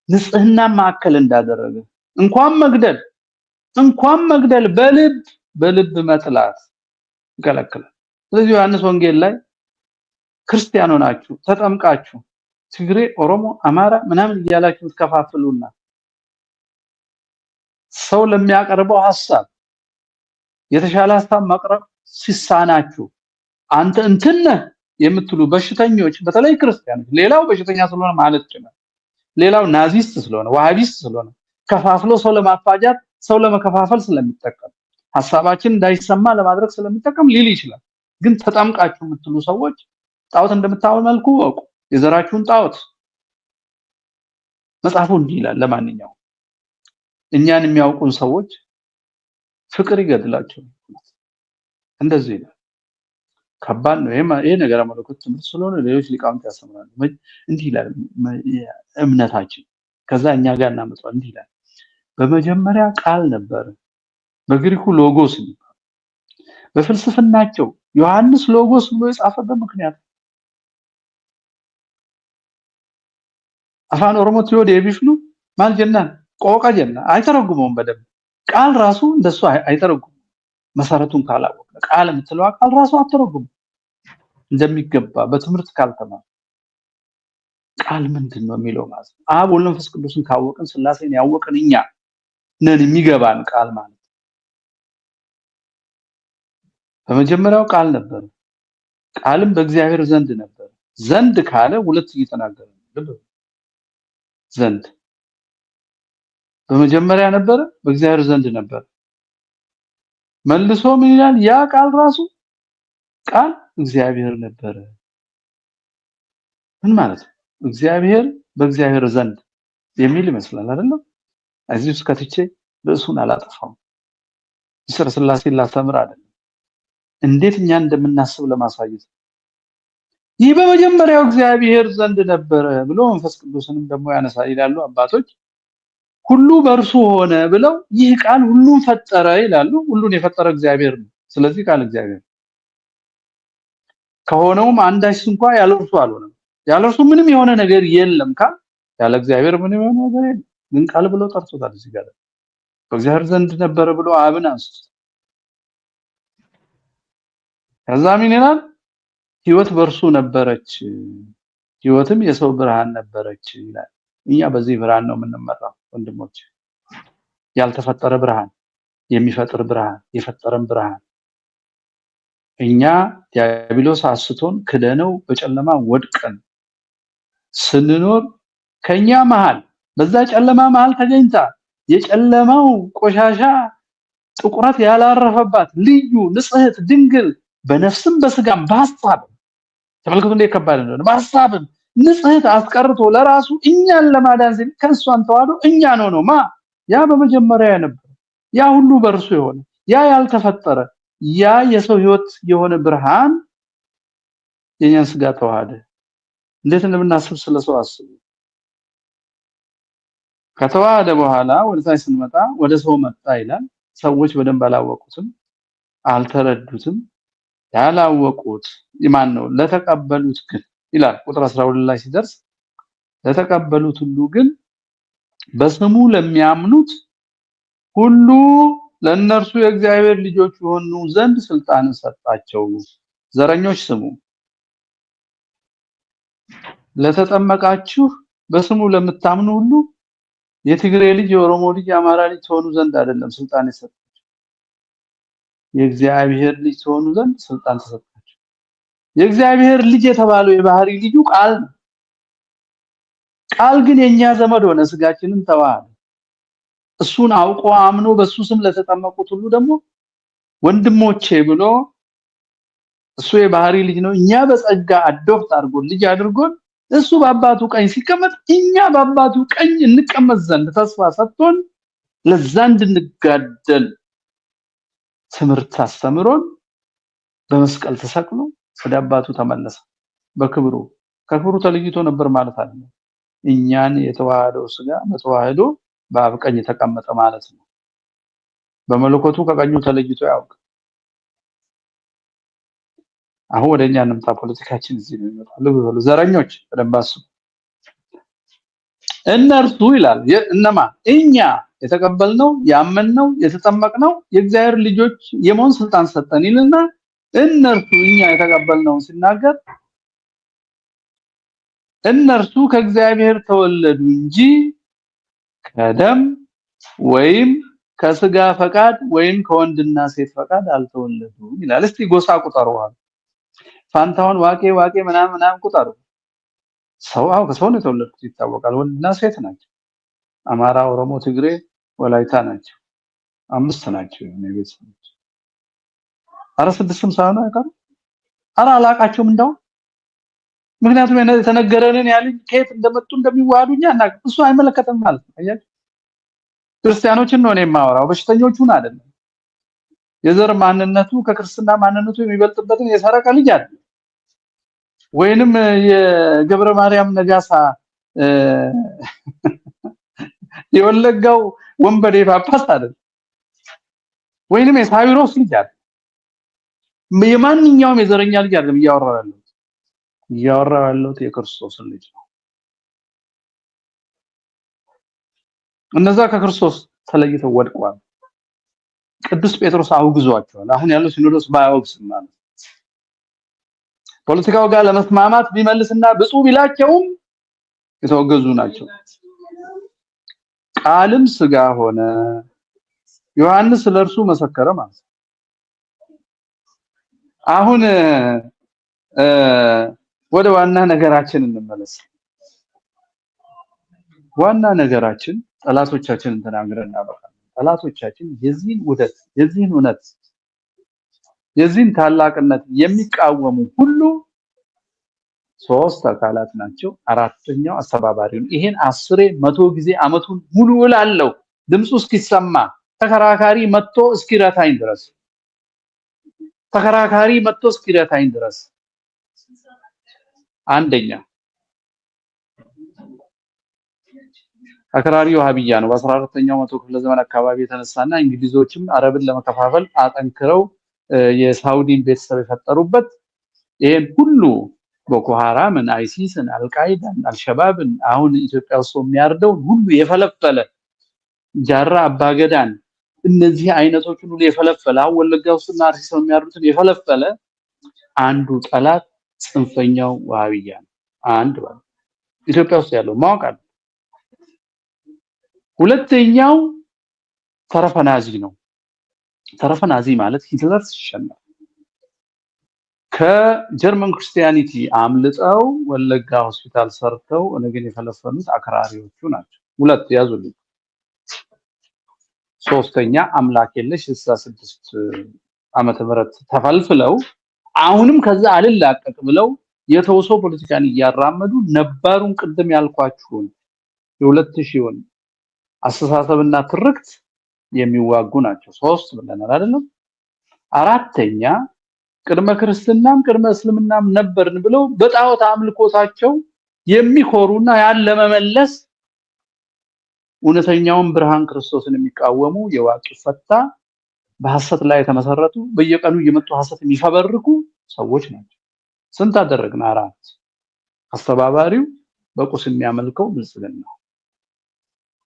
ንጽህና ማዕከል እንዳደረገ እንኳን መግደል በልብ መጥላት ይከለክላል። ስለዚህ ዮሐንስ ወንጌል ላይ ክርስቲያኖ ናችሁ ተጠምቃችሁ ትግሬ፣ ኦሮሞ፣ አማራ ምናምን እያላችሁ ተከፋፍሉና ሰው ለሚያቀርበው ሐሳብ የተሻለ ሐሳብ ማቅረብ ሲሳናችሁ አንተ እንትን ነህ የምትሉ በሽተኞች፣ በተለይ ክርስቲያኖች፣ ሌላው በሽተኛ ስለሆነ ማለት ይችላል፣ ሌላው ናዚስት ስለሆነ ዋሃቢስት ስለሆነ ከፋፍሎ ሰው ለማፋጃት ሰው ለመከፋፈል ስለሚጠቀም ሐሳባችን እንዳይሰማ ለማድረግ ስለሚጠቀም ሊል ይችላል። ግን ተጠምቃችሁ የምትሉ ሰዎች ጣዖት እንደምታመልኩ ወቁ። የዘራችሁን ጣዖት መጽሐፉ እንዲህ ይላል። ለማንኛውም እኛን የሚያውቁን ሰዎች ፍቅር ይገድላቸው እንደዚህ ይላል። ከባድ ነው ይሄ ነገር መለኮት ትምህርት ስለሆነ ሌሎች ሊቃውንት ያስተምራሉ። እንዲህ ይላል እምነታችን። ከዛ እኛ ጋር እናመጣው እንዲህ ይላል። በመጀመሪያ ቃል ነበር፣ በግሪኩ ሎጎስ ነው። በፍልስፍናቸው ዮሐንስ ሎጎስ ብሎ የጻፈበት ምክንያት አፋን ኦሮሞ ቲዮድ የቢፍሉ ማል ጀናን ቆቃ ጀና አይተረጉመውም በደንብ ቃል ራሱ እንደሱ አይተረጉም። መሰረቱን ካላወቀ ቃል የምትለው ቃል ራሱ አትተረጉም እንደሚገባ በትምህርት ካልተማር ቃል ምንድነው የሚለው ማለት አብ ወልድ መንፈስ ቅዱስን ካወቅን ስላሴን ያወቅን እኛ ነን የሚገባን ቃል ማለት። በመጀመሪያው ቃል ነበር፣ ቃልም በእግዚአብሔር ዘንድ ነበር። ዘንድ ካለ ሁለት እየተናገረ ነው። ዘንድ በመጀመሪያ ነበር፣ በእግዚአብሔር ዘንድ ነበር። መልሶ ምን ይላል? ያ ቃል ራሱ ቃል እግዚአብሔር ነበር። ምን ማለት ነው? እግዚአብሔር በእግዚአብሔር ዘንድ የሚል ይመስላል አይደለም? እዚህ ውስጥ ከትቼ ርዕሱን አላጠፋውም። ምስጢረ ሥላሴን ላስተምር አይደለም፣ እንዴት እኛ እንደምናስብ ለማሳየት። ይህ በመጀመሪያው እግዚአብሔር ዘንድ ነበረ ብሎ መንፈስ ቅዱስንም ደግሞ ያነሳል ይላሉ አባቶች። ሁሉ በእርሱ ሆነ ብለው ይህ ቃል ሁሉን ፈጠረ ይላሉ። ሁሉን የፈጠረ እግዚአብሔር ነው። ስለዚህ ቃል እግዚአብሔር ከሆነውም አንዳች እንኳን ያለ እርሱ አልሆነም። ያለ እርሱ ምንም የሆነ ነገር የለም ካል ያለ እግዚአብሔር ምንም የሆነ ነገር የለም። ግን ቃል ብሎ ጠርቶታል። እዚህ ጋር በእግዚአብሔር ዘንድ ነበረ ብሎ አብን አንስቶ ከዛ ምን ይላል? ሕይወት በእርሱ ነበረች፣ ሕይወትም የሰው ብርሃን ነበረች ይላል። እኛ በዚህ ብርሃን ነው የምንመራው ወንድሞች። ያልተፈጠረ ብርሃን፣ የሚፈጥር ብርሃን፣ የፈጠረን ብርሃን እኛ ዲያብሎስ አስቶን ክደነው በጨለማ ወድቀን ስንኖር ከኛ መሃል በዛ ጨለማ መሃል ተገኝታ የጨለማው ቆሻሻ ጥቁረት ያላረፈባት ልዩ ንጽሕት ድንግል በነፍስም በስጋም በሐሳብ ተመልከቱ እንደ ከባድ ነው። በሐሳብም ንጽሕት አስቀርቶ ለራሱ እኛን ለማዳን ሲል ከሷን ተዋህዶ እኛን ሆኖ ያ በመጀመሪያ ነበር፣ ያ ሁሉ በእርሱ የሆነ ያ ያልተፈጠረ ያ የሰው ሕይወት የሆነ ብርሃን የኛን ስጋ ተዋህደ። እንዴት እንደምናስብ ስለሰው አስቡ። ከተዋህደ በኋላ ወደታይ ስንመጣ ወደ ሰው መጣ ይላል። ሰዎች በደንብ አላወቁትም፣ አልተረዱትም። ያላወቁት ኢማን ነው ለተቀበሉት ግን ይላል ቁጥር 12 ላይ ሲደርስ ለተቀበሉት ሁሉ ግን በስሙ ለሚያምኑት ሁሉ ለእነርሱ የእግዚአብሔር ልጆች የሆኑ ዘንድ ስልጣን ሰጣቸው። ዘረኞች ስሙ፣ ለተጠመቃችሁ በስሙ ለምታምኑ ሁሉ የትግሬ ልጅ፣ የኦሮሞ ልጅ፣ የአማራ ልጅ ትሆኑ ዘንድ አይደለም ስልጣን የሰጣቸው፣ የእግዚአብሔር ልጅ ትሆኑ ዘንድ ስልጣን ተሰጣቸው። የእግዚአብሔር ልጅ የተባለው የባህሪ ልጁ ቃል ነው። ቃል ግን የኛ ዘመድ ሆነ፣ ስጋችንን ተዋሃደ። እሱን አውቆ አምኖ በሱ ስም ለተጠመቁት ሁሉ ደግሞ ወንድሞቼ ብሎ እሱ የባህሪ ልጅ ነው፣ እኛ በጸጋ አዶፕት አድርጎን ልጅ አድርጎን እሱ በአባቱ ቀኝ ሲቀመጥ እኛ በአባቱ ቀኝ እንቀመጥ ዘንድ ተስፋ ሰጥቶን ለዛ እንድንጋደል ትምህርት አስተምሮን በመስቀል ተሰቅሎ ወደ አባቱ ተመለሰ በክብሩ ከክብሩ ተለይቶ ነበር ማለት አይደለም። እኛን የተዋሃደው ስጋ በተዋህዶ በአብ ቀኝ ተቀመጠ ማለት ነው። በመለኮቱ ከቀኙ ተለይቶ ያውቅ። አሁን ወደኛ እንምጣ። ፖለቲካችን እዚህ ነው የሚመጣው። ልብ በሉ ዘረኞች በደንብ አስቡ። እነርሱ ይላል እነማ እኛ የተቀበልነው ያመንነው የተጠመቅነው የእግዚአብሔር ልጆች የመሆን ስልጣን ሰጠን ይልና እነርሱ እኛ የተቀበልነው ሲናገር እነርሱ ከእግዚአብሔር ተወለዱ እንጂ ከደም ወይም ከስጋ ፈቃድ ወይም ከወንድና ሴት ፈቃድ አልተወለዱም ይላል። እስቲ ጎሳ ቁጠሩ። ፋንታውን ዋቄ ምናምን ቁጠሩ። ሰው ከሰው ነው የተወለዱት ይታወቃል። ወንድና ሴት ናቸው። አማራ፣ ኦሮሞ፣ ትግሬ፣ ወላይታ ናቸው። 5 ናቸው የቤተሰቦች። አረ 6ም ሳይሆን አይቀርም። አረ አላቃቸውም እንደው ምክንያቱም የተነገረንን ያህል ከየት እንደመጡ እንደሚዋሃዱኛ እና እሱ አይመለከተም ማለት ነው። አያችሁ ክርስቲያኖችን ነው እኔ የማወራው፣ በሽተኞቹን አይደለም። የዘር ማንነቱ ከክርስትና ማንነቱ የሚበልጥበትን የሰረቀ ልጅ አይደለም። ወይንም የገብረ ማርያም ነጋሳ የወለጋው ወንበዴ ጳጳስ አይደለም። ወይንም የሳዊሮስ ልጅ አይደለም። የማንኛውም የዘረኛ ልጅ አይደለም እያወራው ያለው የክርስቶስ ልጅ ነው። እነዛ ከክርስቶስ ተለይተው ወድቀዋል። ቅዱስ ጴጥሮስ አውግዟቸዋል። አሁን ያለው ሲኖዶስ ባያወግዝም ማለት ፖለቲካው ጋር ለመስማማት ቢመልስና ብፁዕ ቢላቸውም የተወገዙ ናቸው። ቃልም ስጋ ሆነ ዮሐንስ ስለርሱ መሰከረ ማለት ነው። አሁን ወደ ዋና ነገራችን እንመለስ። ዋና ነገራችን ጠላቶቻችንን ተናግረን እናበቃለን። ጠላቶቻችን የዚህን እውነት የዚህን ታላቅነት የሚቃወሙ ሁሉ 3 አካላት ናቸው። አራተኛው አስተባባሪው ይሄን 10 100 ጊዜ አመቱን ሙሉ እላለሁ ድምፁ እስኪሰማ ተከራካሪ መጥቶ እስኪረታኝ ድረስ አንደኛ አክራሪ ወሃቢያ ነው። በ14ኛው መቶ ክፍለ ዘመን አካባቢ የተነሳና እንግሊዞችም አረብን ለመከፋፈል አጠንክረው የሳውዲን ቤተሰብ የፈጠሩበት ይሄን ሁሉ ቦኮ ሐራምን፣ አይሲስን፣ አልቃይዳን፣ አልሸባብን አሁን ኢትዮጵያ ውስጥ የሚያርደው ሁሉ የፈለፈለ ጃራ አባገዳን እነዚህ አይነቶችን ሁሉ የፈለፈለ አሁን ወለጋ ውስጥና አርሲ ሰው የሚያርዱትን የፈለፈለ አንዱ ጠላት ጽንፈኛው ወሃቢያ ነው። አንድ ባል ኢትዮጵያ ውስጥ ያለው ማወቅ አለ። ሁለተኛው ተረፈናዚ ነው። ተረፈናዚ ማለት ሂትለር ሲሸነፍ ከጀርመን ክርስቲያኒቲ አምልጠው ወለጋ ሆስፒታል ሰርተው እነገን የፈለፈሉት አክራሪዎቹ ናቸው። ሁለት ያዙልኝ። ሶስተኛ አምላክ የለሽ 66 ዓመተ ምህረት ተፈልፍለው አሁንም ከዛ አልላቀቅ ብለው የተውሶ ፖለቲካን እያራመዱ ነባሩን ቅድም ያልኳችሁን የ2000ውን አስተሳሰብና ትርክት የሚዋጉ ናቸው። 3 ብለናል አይደለም? አራተኛ ቅድመ ክርስትናም ቅድመ እስልምናም ነበርን ብለው በጣዖት አምልኮታቸው የሚኮሩና ያን ለመመለስ እውነተኛውን ብርሃን ክርስቶስን የሚቃወሙ የዋቂ ፈታ በሐሰት ላይ የተመሰረቱ በየቀኑ እየመጡ ሐሰት የሚፈበርኩ ሰዎች ናቸው። ስንት አደረግን? 4። አስተባባሪው በቁስ የሚያመልከው ብልጽግና።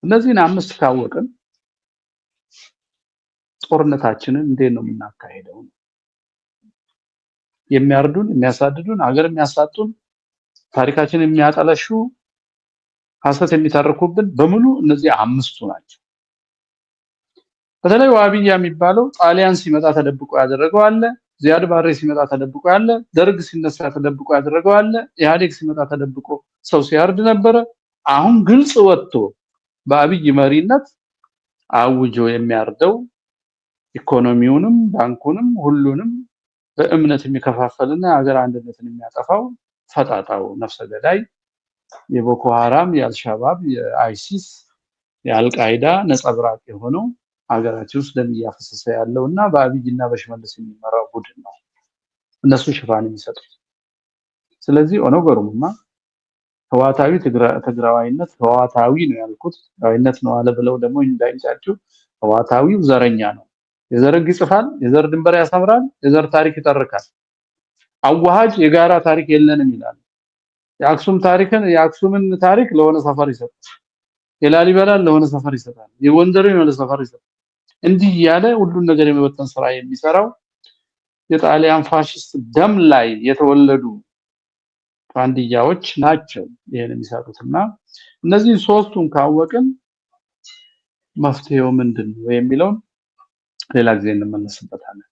እነዚህን 5 ካወቅን ጦርነታችንን እንዴት ነው የምናካሄደው? የሚያርዱን፣ የሚያሳድዱን፣ ሀገር የሚያሳጡን፣ ታሪካችንን የሚያጠለሹ፣ ሐሰት የሚተርኩብን በሙሉ እነዚህ 5ቱ ናቸው። በተለይ ዋሃቢያ የሚባለው ጣሊያን ሲመጣ ተደብቆ ያደረገው አለ፣ ዚያድ ባሬ ሲመጣ ተደብቆ ያለ፣ ደርግ ሲነሳ ተደብቆ ያደረገው አለ፣ ኢህአዴግ ሲመጣ ተደብቆ ሰው ሲያርድ ነበረ። አሁን ግልጽ ወጥቶ በአብይ መሪነት አውጆ የሚያርደው ኢኮኖሚውንም ባንኩንም ሁሉንም በእምነት የሚከፋፈልና ሀገር አንድነትን የሚያጠፋው ፈጣጣው ነፍሰ ገዳይ የቦኮ ሐራም፣ የአልሻባብ፣ የአይሲስ፣ የአልቃይዳ ነጸብራቅ የሆነው ሀገራችን ውስጥ ደም እያፈሰሰ ያለውና በአብይና በሽመልስ የሚመራው ቡድን ነው። እነሱ ሽፋን የሚሰጡት። ስለዚህ ኦነግ ኦሮሞማ ህዋታዊ ትግራዋይነት ህዋታዊ ነው ያልኩት ትግራዋይነት ነው አለ ብለው ደግሞ እንዳይጫጩ ህዋታዊው ዘረኛ ነው። የዘር ህግ ይጽፋል፣ የዘር ድንበር ያሰምራል፣ የዘር ታሪክ ይተርካል። አዋሃጅ የጋራ ታሪክ የለንም ይላል። የአክሱምን ታሪክ ለሆነ ሰፈር ይሰጣል፣ የላሊበላን ለሆነ ሰፈር ይሰጣል፣ የጎንደርን ለሆነ ሰፈር ይሰጣል። እንዲህ ያለ ሁሉን ነገር የመበተን ስራ የሚሰራው የጣሊያን ፋሽስት ደም ላይ የተወለዱ ፋንዲያዎች ናቸው ይሄን የሚሰሩትና እነዚህ ሶስቱን ካወቅን መፍትሄው ምንድነው የሚለውን ሌላ ጊዜ እንመለስበታለን።